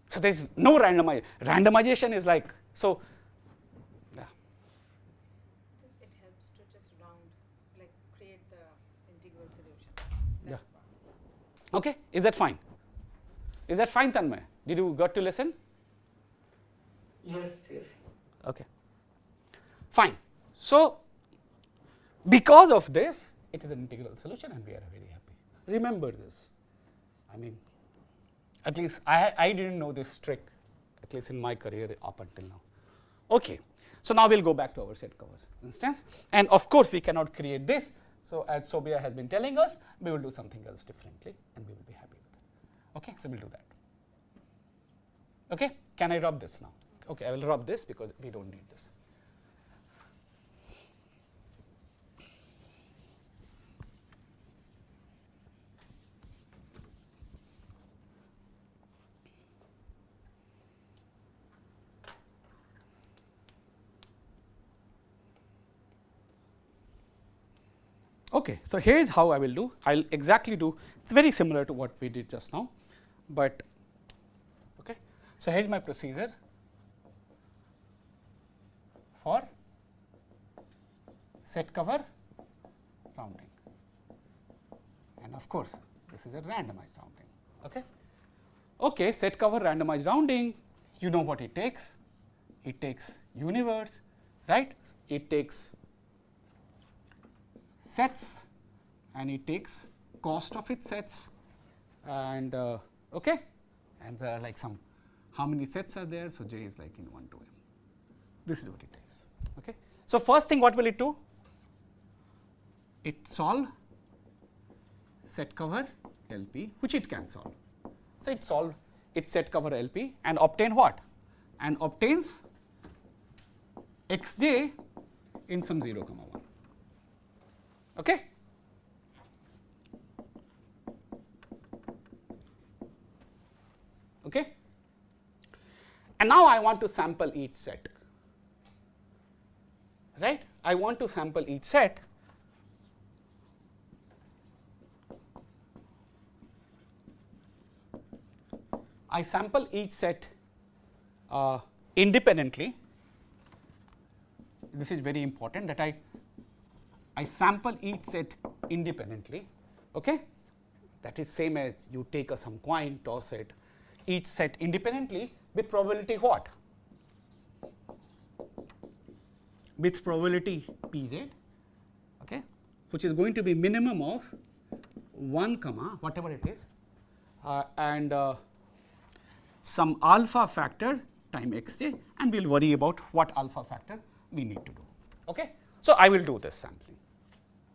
So there's no randomization. Randomization is like, so, yeah. It helps to just round, like create the integral solution. Yeah. Okay, is that fine? Is that fine, Tanmay? Did you got to listen? Yes, yes. Okay. Fine. So, because of this, it is an integral solution and we are very happy. Remember this. I mean, at least I did not know this trick, at least in my career up until now. Okay. So, now we will go back to our set cover instance, and of course, we cannot create this. So, as Sobia has been telling us, we will do something else differently and we will be happy with it. Okay. So, we will do that. Okay. Can I rub this now? Okay, I will rub this because we do not need this. Okay, so here is how I will do. I will exactly do, it is very similar to what we did just now, but okay. So, here is my procedure for set cover rounding, and of course, this is a randomized rounding. Okay, okay, set cover randomized rounding, you know what it takes universe, right? It takes sets and it takes cost of its sets, and okay, and there are like some, how many sets are there? So, j is like in 1 to m. This is what it takes. Okay. So, first thing what will it do? It solve set cover LP, which it can solve. So, it solve its set cover LP and obtain what? And obtains xj in some 0, 1. Okay. Okay. And now I want to sample each set, right? I want to sample each set. I sample each set independently. This is very important that I sample each set independently. Okay? That is same as you take some coin, toss it, each set independently with probability what? With probability Pz, okay, which is going to be minimum of 1 comma whatever it is, and some alpha factor time xj, and we will worry about what alpha factor we need to do. Okay? So, I will do this sampling,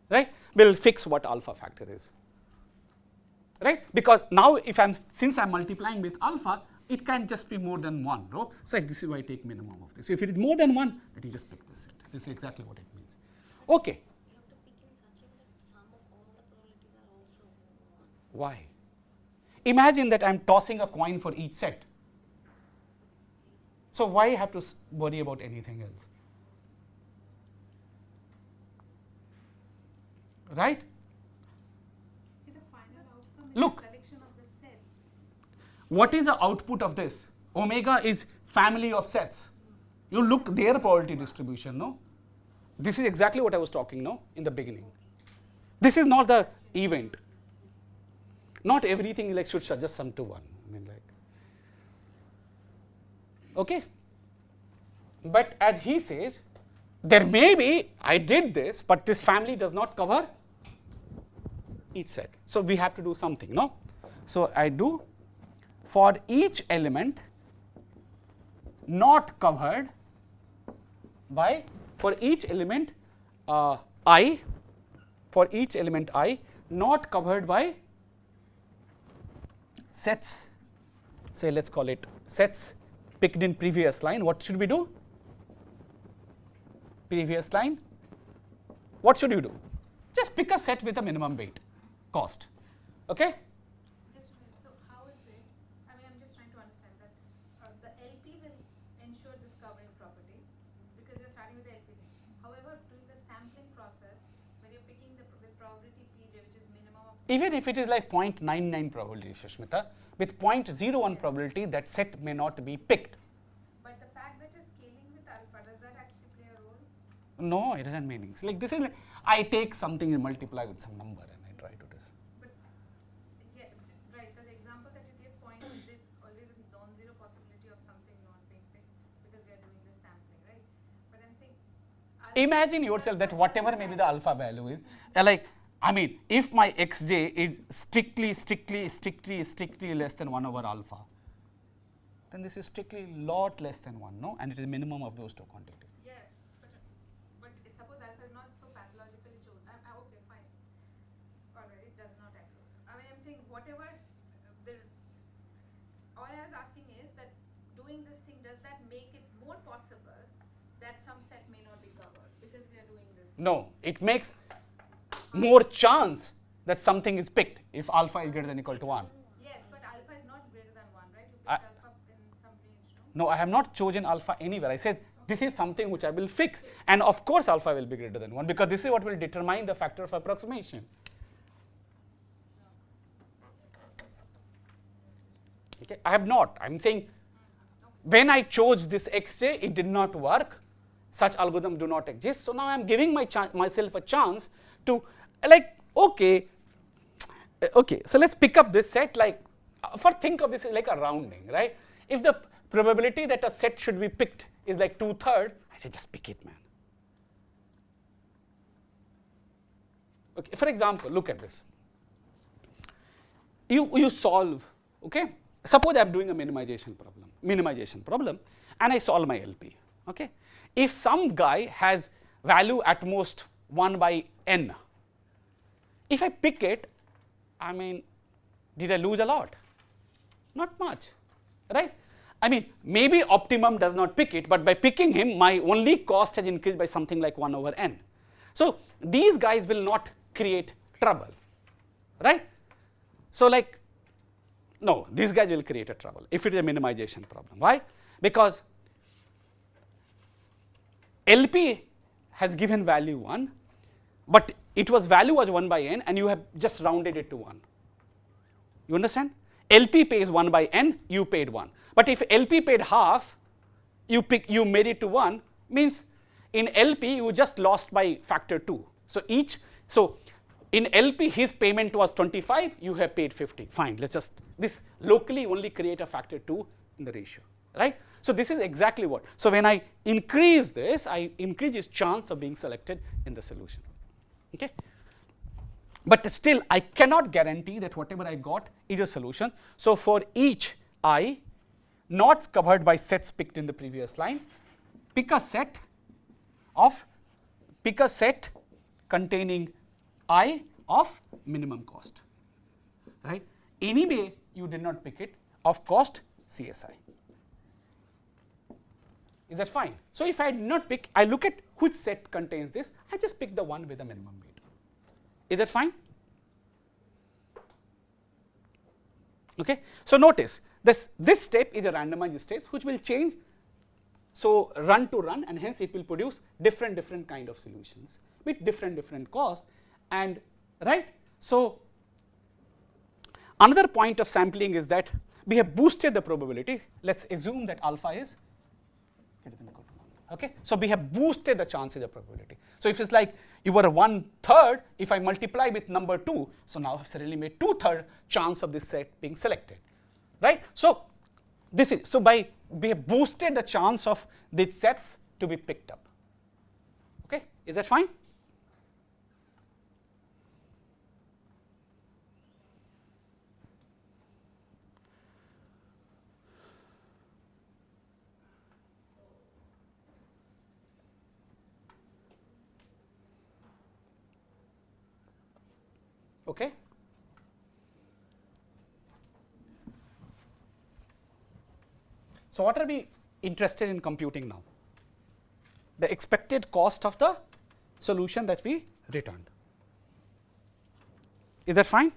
right? We will fix what alpha factor is, right? Because now if I am, since I am multiplying with alpha, it can just be more than 1, no? So, this is why I take minimum of this. If it is more than 1, then you just pick this set. This is exactly what it means. Okay. You have to pick in such a way that sum of all the probabilities are also 1. Why? Imagine that I am tossing a coin for each set. So, why have to worry about anything else? Right? See, the final outcome is Look. the collection of the sets. What is the output of this? Omega is family of sets. You look their probability distribution, no? This is exactly what I was talking, no, in the beginning. This is not the event. Not everything like should just sum to 1. I mean, like, okay. But as he says, there may be, I did this, but this family does not cover each set. So, we have to do something, no? So, I do for each element not covered by, for each element I, for each element I not covered by sets, say let us call it sets picked in previous line. What should we do? Previous line, what should you do? Just pick a set with a minimum weight cost. Okay? Just a minute. So how is it? I mean, I'm just trying to understand that the LP will ensure this covering property because you're starting with the LP thing. However, during the sampling process, when you're picking the with probability Pj, which is minimum of, Even if it is like 0.99 probability, Sushmita, with 0.01 probability that set may not be picked. but the fact that you're scaling with alpha, does that actually play a role? No, it doesn't mean it's like this is like I take something and multiply with some number and I try to do this. But yeah, right. The example that you gave point, there's always a non-zero possibility of something not being picked because we are doing this sampling, right? imagine yourself that whatever maybe the alpha value is, like, I mean, if my xj is strictly less than 1 over alpha, then this is strictly lot less than 1, no? And it is minimum of those two quantities. Yes, but suppose alpha is not so pathologically chosen. Okay, fine. Alright, it does not accrue. I mean, I'm saying whatever all I was asking is that doing this thing, does that make it more possible that some set may not be covered because we are doing this? No, it makes more chance that something is picked if alpha is greater than equal to 1. Yes, but alpha is not greater than 1, right? You picked alpha in some range, no? I have not chosen alpha anywhere. I said this is something which I will fix, and of course alpha will be greater than 1 because this is what will determine the factor of approximation. Okay, I have not. I'm saying when I chose this xj, it did not work. Such algorithms do not exist. So now I'm giving myself a chance to, like, okay, so let's pick up this set, like, think of this as like a rounding, right? If the probability that a set should be picked is like 2/3, I say just pick it, man. Okay, for example, look at this. You solve, okay? Suppose I'm doing a minimization problem, and I solve my LP, okay? If some guy has value at most 1 by n, if I pick it, I mean, did I lose a lot? Not much, right? I mean, maybe optimum does not pick it, but by picking him, my only cost has increased by something like 1 over n. So these guys will not create trouble, right? So like, no, these guys will create a trouble if it is a minimization problem. Why? Because LP has given value 1, but it was value was 1 by n, and you have just rounded it to 1. You understand? LP pays 1 by n, you paid 1. But if LP paid half, you made it to 1, means in LP you just lost by factor 2. So in LP his payment was 25, you have paid 50. Fine, let's just this locally only create a factor 2 in the ratio, right? So this is exactly what. So when I increase this, I increase his chance of being selected in the solution. Okay? But still, I cannot guarantee that whatever I got is a solution. So for each I not covered by sets picked in the previous line, pick a set containing I of minimum cost, right? Anyway, you did not pick it, of cost CSI. Is that fine? So if I did not pick, I look at which set contains this, I just pick the one with the minimum weight. Is that fine? Okay. So notice this step is a randomized state which will change, so run to run, and hence it will produce different kind of solutions with different costs, and right. So another point of sampling is that we have boosted the probability. Let's assume that alpha is greater than or equal to 1. Okay, so we have boosted the chances of probability. So if it's like you were 1/3, if I multiply with number 2, so now I've suddenly made 2/3 chance of this set being selected, right? So this is we have boosted the chance of these sets to be picked up. Okay, is that fine? Okay. So what are we interested in computing now? The expected cost of the solution that we returned. Is that fine?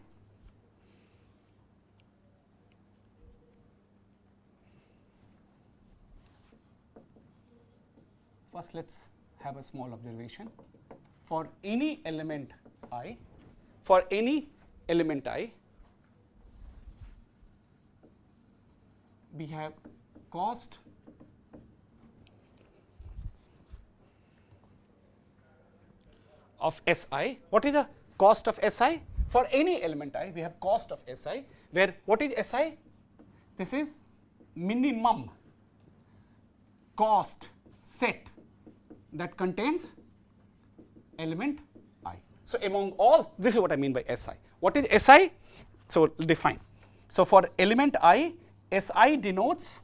First, let's have a small observation. For any element I, we have cost of Si. What is the cost of Si? For any element I, we have cost of Si, where what is Si? This is minimum cost set that contains element I. So among all, this is what I mean by Si. What is Si? So define. So for element I, Si denotes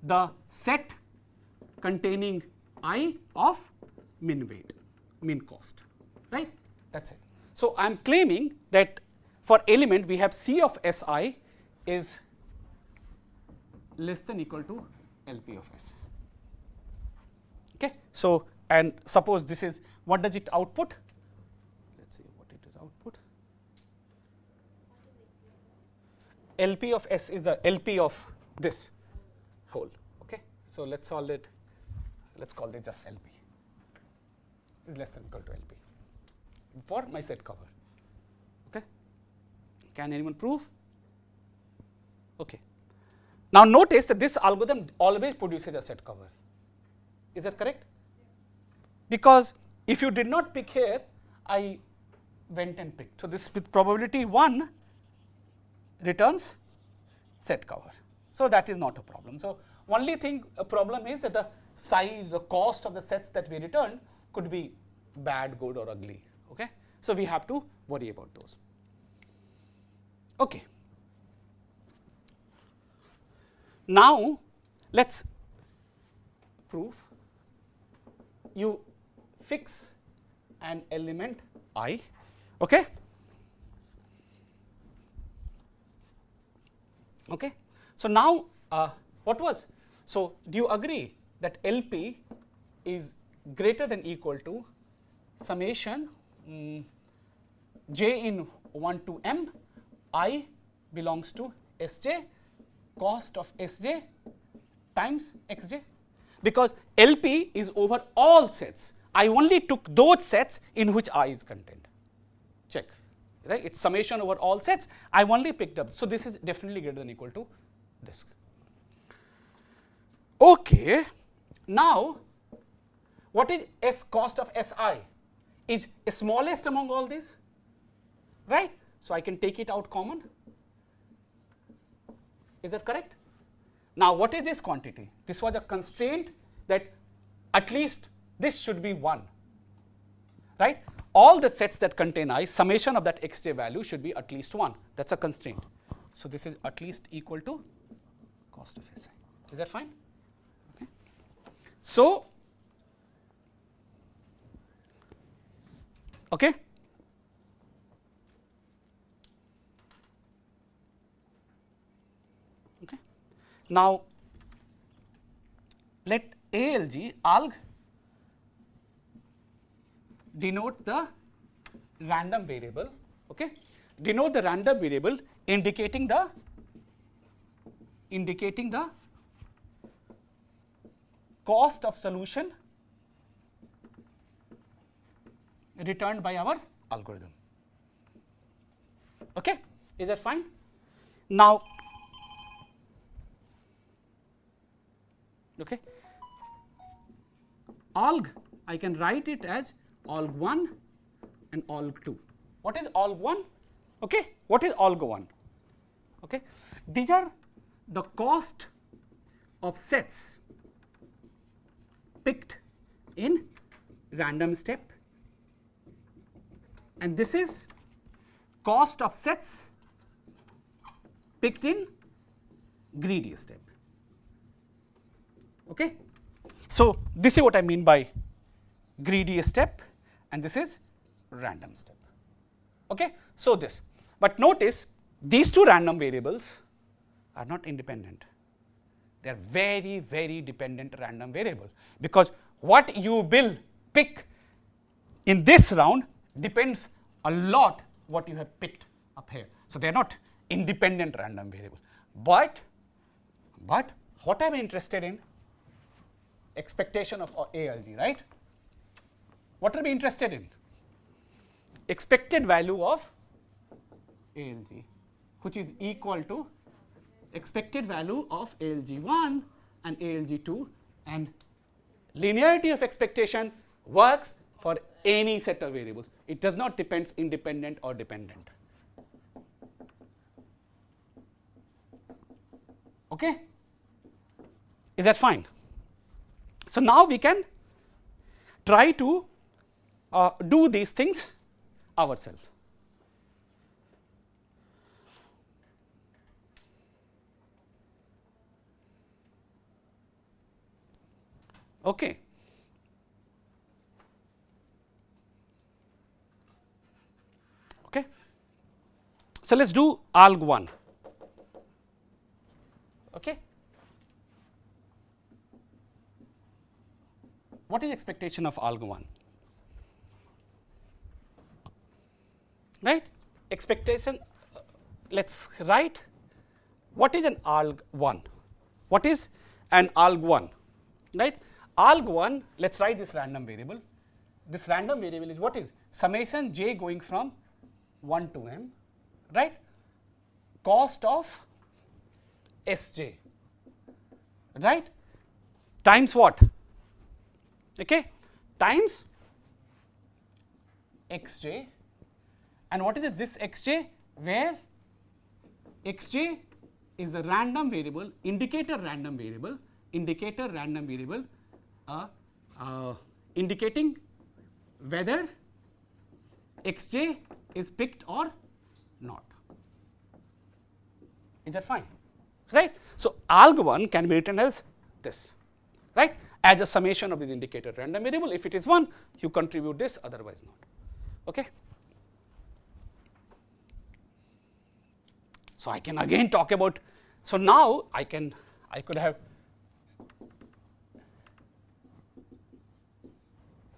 the set containing I of min weight, min cost, right? That's it. So I am claiming that for element we have C of Si is less than equal to LP of S. Okay. So and suppose this is, what does it output? Let's see what it is output. LP of S is the LP of this whole. Okay. So let's solve it. Let's call this just LP. Is less than equal to LP for my set cover. Okay. Can anyone prove? Okay. Now notice that this algorithm always produces a set cover. Is that correct? Because if you did not pick here, I went and picked. So this with probability 1 returns set cover. So that is not a problem. So only thing a problem is that the size, the cost of the sets that we return could be bad, good or ugly. Okay. So we have to worry about those. Okay. Now let's prove you fix an element I. Okay. Okay. So now what was? So do you agree that LP is greater than equal to summation j in 1 to m I belongs to Sj cost of Sj times Xj? Because LP is over all sets. I only took those sets in which I is contained. Check, right? It's summation over all sets. I only picked up. So this is definitely greater than equal to this. Okay. Now, what is S cost of Si? Is smallest among all these, right? So I can take it out common. Is that correct? Now what is this quantity? This was a constraint that at least this should be 1, right? All the sets that contain I, summation of that Xj value should be at least 1. That's a constraint. So this is at least equal to cost of Si. Is that fine? Okay. So, okay. Okay. Now let alg denote the random variable, okay? Denote the random variable indicating the cost of solution returned by our algorithm. Okay? Is that fine? Now, okay, alg, I can write it as alg1 and alg2. What is alg1? Okay, what is alg1? Okay, these are the cost of sets picked in random step, and this is cost of sets picked in greedy step. Okay, so this is what I mean by greedy step, and this is random step. Okay, so this, but notice these two random variables are not independent. They are very, very dependent random variable, because what you will pick in this round depends a lot what you have picked up here. So they are not independent random variable, but what I am interested in, expectation of ALG, right? What are we interested in? Expected value of ALG, which is equal to expected value of ALG1 and ALG2, and linearity of expectation works for any set of variables. It does not depend independent or dependent. Okay? Is that fine? So now we can try to do these things ourselves. Okay. Okay. So let's do alg1. Okay. What is expectation of alg1? Right? Expectation. Let's write. What is an alg1? What is an alg1? Right? Alg1. Let's write this random variable. This random variable is what is summation j going from 1 to m, right? Cost of Sj, right? Times what? Okay, times xj, and what is this xj? Where xj is the random variable, indicator random variable, indicating whether xj is picked or not. Is that fine? Right? So, alg1 can be written as this, right, as a summation of this indicator random variable. If it is 1, you contribute this, otherwise not. Okay. So, I can again talk about, so now I could have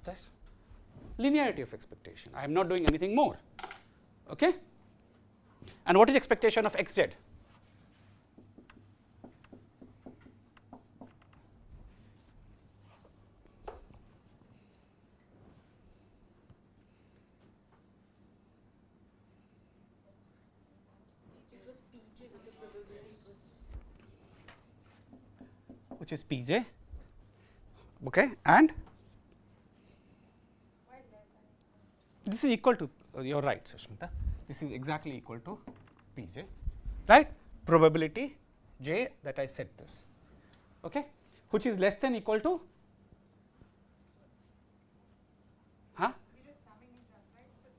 that linearity of expectation. I am not doing anything more. Okay. And what is expectation of xz? Which is Pj, okay, and this is equal to, you are right Sushmita, this is exactly equal to Pj, right, probability j that I set this, okay, which is less than equal to, huh? You're just summing it up, right? So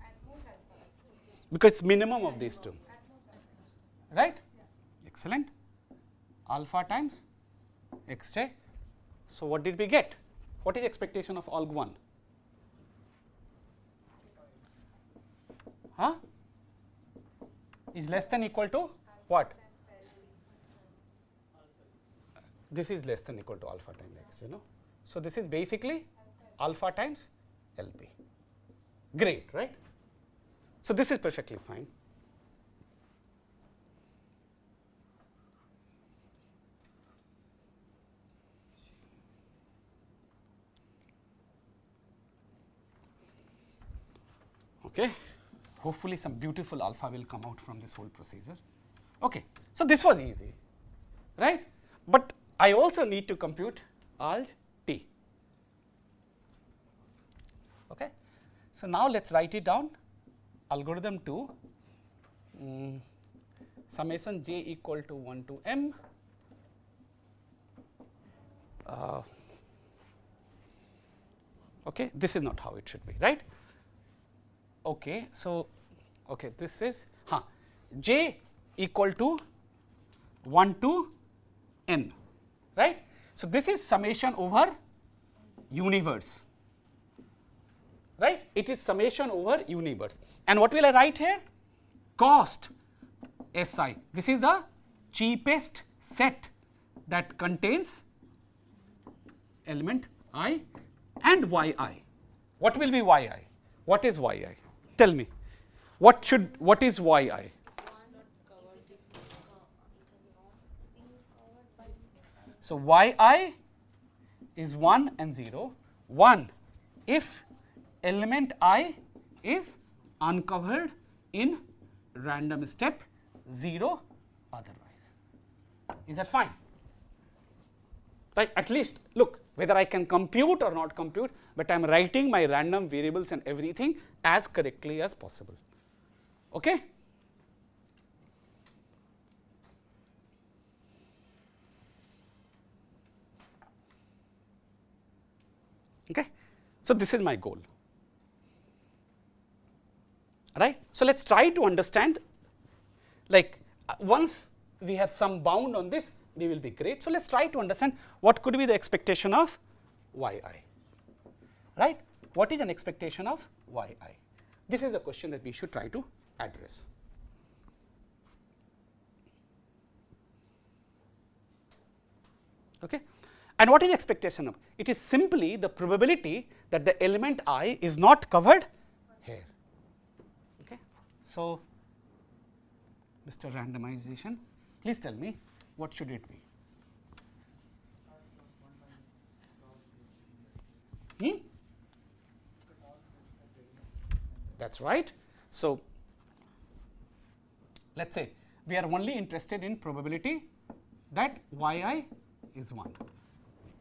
at most alpha. Because it's minimum of these two, At most alpha. right? Excellent. Alpha times xj. So, what did we get? What is expectation of alg1? Huh? Is less than equal to what? This is less than equal to alpha times x, you know. So, this is basically alpha times LP. Great, right? So, this is perfectly fine. Okay. Hopefully, some beautiful alpha will come out from this whole procedure. Okay. So, this was easy, right? But I also need to compute alg t. Okay. So, now let us write it down. Algorithm 2, summation j equal to 1 to m, okay, this is not how it should be, right? Okay, so, okay, this is j equal to 1 to n, right? So, this is summation over universe, right? It is summation over universe. And what will I write here? Cost Si. This is the cheapest set that contains element I and Yi. What will be Yi? What is Yi? Tell me. What is Yi? It has not been covered by. So, Yi is 1 and 0. 1 if element I is uncovered in random step, 0 otherwise. Is that fine? Right? At least look whether I can compute or not compute, but I am writing my random variables and everything as correctly as possible. Okay? Okay. So, this is my goal, right. So, let us try to understand, like once we have some bound on this, we will be great. So, let us try to understand what could be the expectation of y I, right. What is an expectation of y I? This is the question that we should try to address. Okay. And what is the expectation of? It is simply the probability that the element I is not covered here. Okay. So, Mr. Randomization, please tell me what should it be? That is right. So, let us say we are only interested in probability that y I is 1.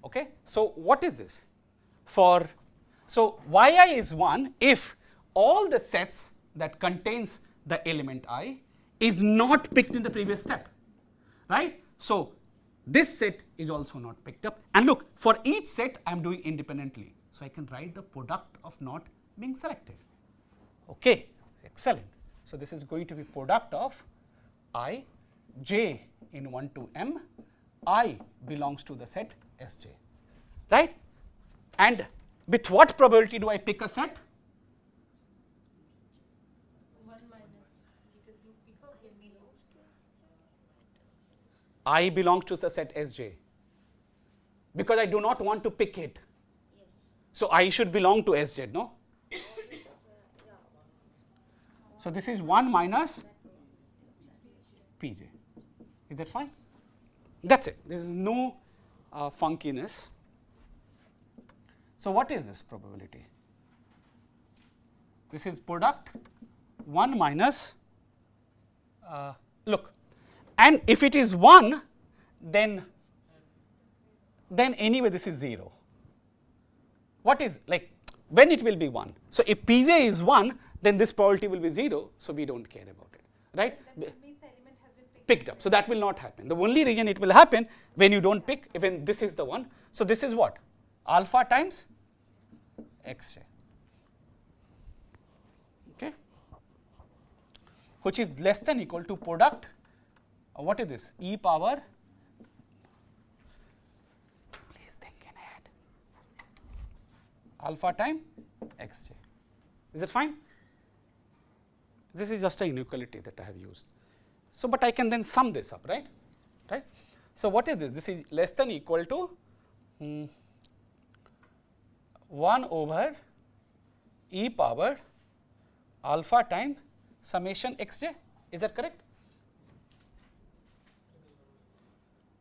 Okay. So, what is this? So, y I is 1 if all the sets that contains the element I is not picked in the previous step, right. So, this set is also not picked up, and look, for each set I am doing independently. So, I can write the product of not being selected. Okay, excellent. So, this is going to be product of I j in 1 to m, I belongs to the set S j, right. And with what probability do I pick a set? 1 minus, because you pick up when you I belongs to the set S j, because I do not want to pick it. So, I should belong to S j, no? So, this is 1 minus P j. Is that fine? That is it. There is no funkiness. So, what is this probability? This is product 1 minus, look, and if it is 1, then anyway this is 0. What is, like, when it will be 1? So, if P j is 1, then this probability will be 0. So, we do not care about it, right. That means the element has been Picked up. So, that will not happen. The only reason it will happen when you do not pick, when this is the one. So, this is what? Alpha times x j, okay, which is less than equal to product, what is this? E power, please think ahead, alpha time x j. Is it fine? This is just an inequality that I have used. So, but I can then sum this up, right? Right. So, what is this? This is less than equal to 1 over e power alpha time summation x j. Is that correct?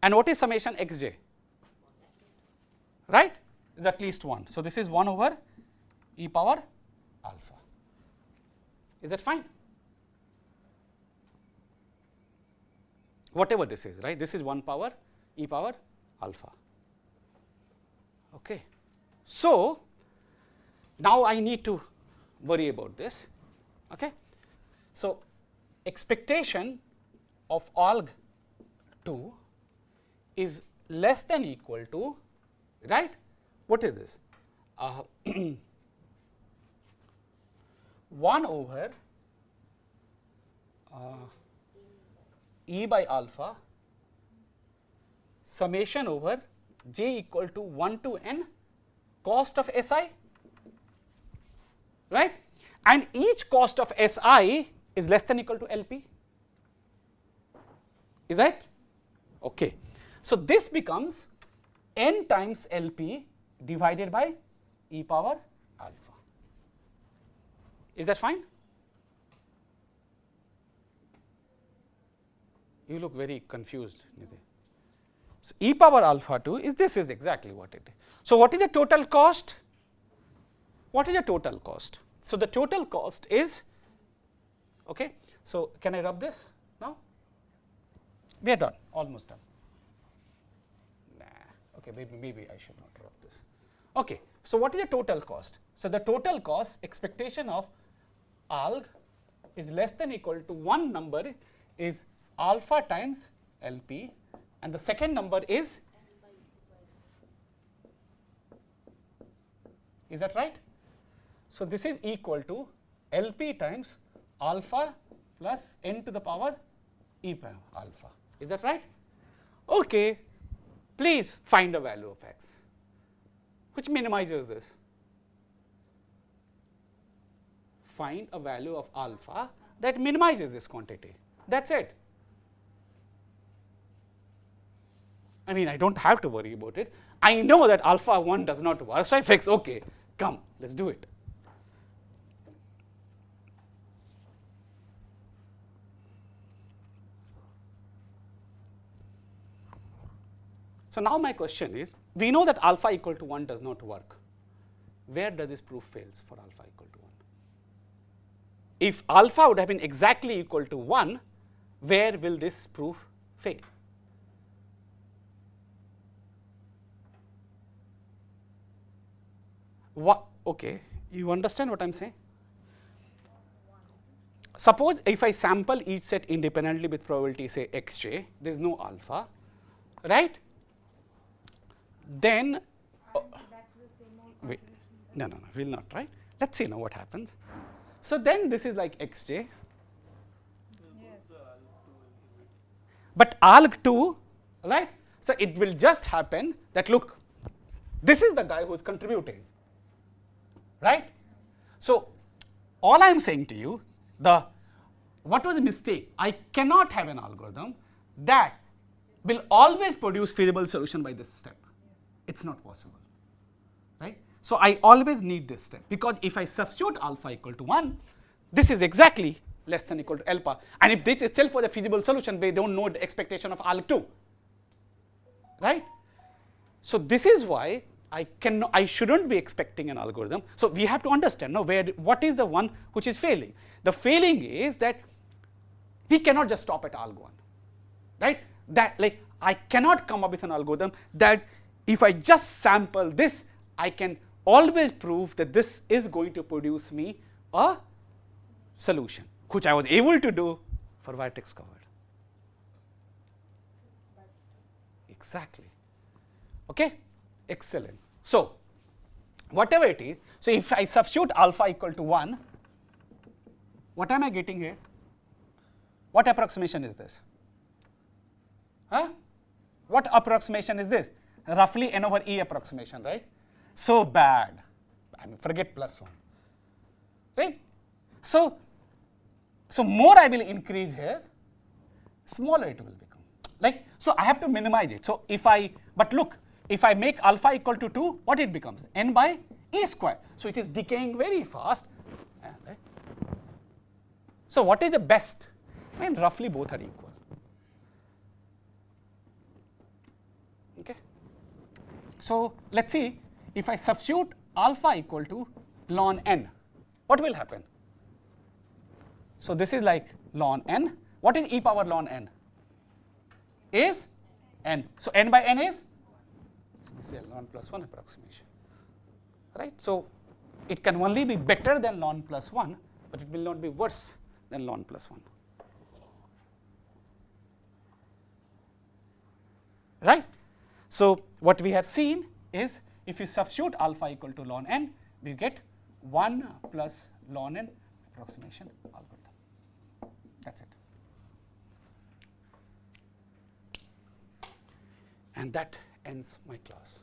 And what is summation x j? Right? Is at least 1. So, this is 1 over e power alpha. Is that fine? Whatever this is, right? This is 1 power e power alpha. Okay. So, now I need to worry about this. Okay. So, expectation of alg 2 is less than equal to, right? What is this? 1 over e by alpha summation over j equal to 1 to n cost of Si, right? And each cost of Si is less than equal to Lp. Is that? Okay. So, this becomes n times Lp divided by e power alpha. Is that fine? You look very confused, Nidhi. So, e power alpha 2 is this is exactly what it is. So, what is the total cost? What is the total cost? So, the total cost is, okay. So, can I rub this now? We are done, almost done. Nah, okay, maybe I should not rub this. Okay. So, what is the total cost? So, the total cost expectation of alg is less than equal to one number is alpha times Lp, and the second number is Is that right? So this is equal to LP times alpha plus n to the power e power alpha. Is that right? Okay, please find a value of x which minimizes this. Find a value of alpha that minimizes this quantity. That's it. I mean, I don't have to worry about it. I know that alpha 1 does not work, so I fix, okay, come, let's do it. So now my question is, we know that alpha equal to 1 does not work. Where does this proof fails for alpha equal to 1? If alpha would have been exactly equal to 1, where will this proof fail? What? Okay, you understand what I'm saying? Suppose if I sample each set independently with probability say xj, there is no alpha, right? Then, wait, no, will not, right? Let's see now what happens. So then this is like xj, but alg2, right? So it will just happen that look, this is the guy who is contributing, right? So all I am saying to you, what was the mistake? I cannot have an algorithm that will always produce feasible solution by this step. It's not possible, right? So I always need this step, because if I substitute alpha equal to 1, this is exactly less than equal to alpha. And if this itself was a feasible solution, we don't know the expectation of alg2, right? So this is why I shouldn't be expecting an algorithm. So we have to understand now what is the one which is failing. The failing is that we cannot just stop at alg1, right? That like I cannot come up with an algorithm that if I just sample this, I can always prove that this is going to produce me a solution, which I was able to do for vertex covered. Exactly. Okay, excellent. So whatever it is, so if I substitute alpha equal to 1, what am I getting here? What approximation is this? Huh? What approximation is this? Roughly n over e approximation, right? So bad. I mean, forget plus 1, right? So more I will increase here, smaller it will become. Like, so I have to minimize it. So but look, if I make alpha equal to 2, what it becomes? N by e square. So it is decaying very fast. Right? So what is the best? I mean, roughly both are equal. Okay. So let's see, if I substitute alpha equal to ln n, what will happen? So this is like ln n. What is e power ln n? Is n. So n by n is? So this is ln plus 1 approximation, right? So it can only be better than ln plus 1, but it will not be worse than ln plus 1. Right? So what we have seen is if you substitute alpha equal to ln n, we get 1 plus ln n approximation algorithm. That's it. And that ends my class.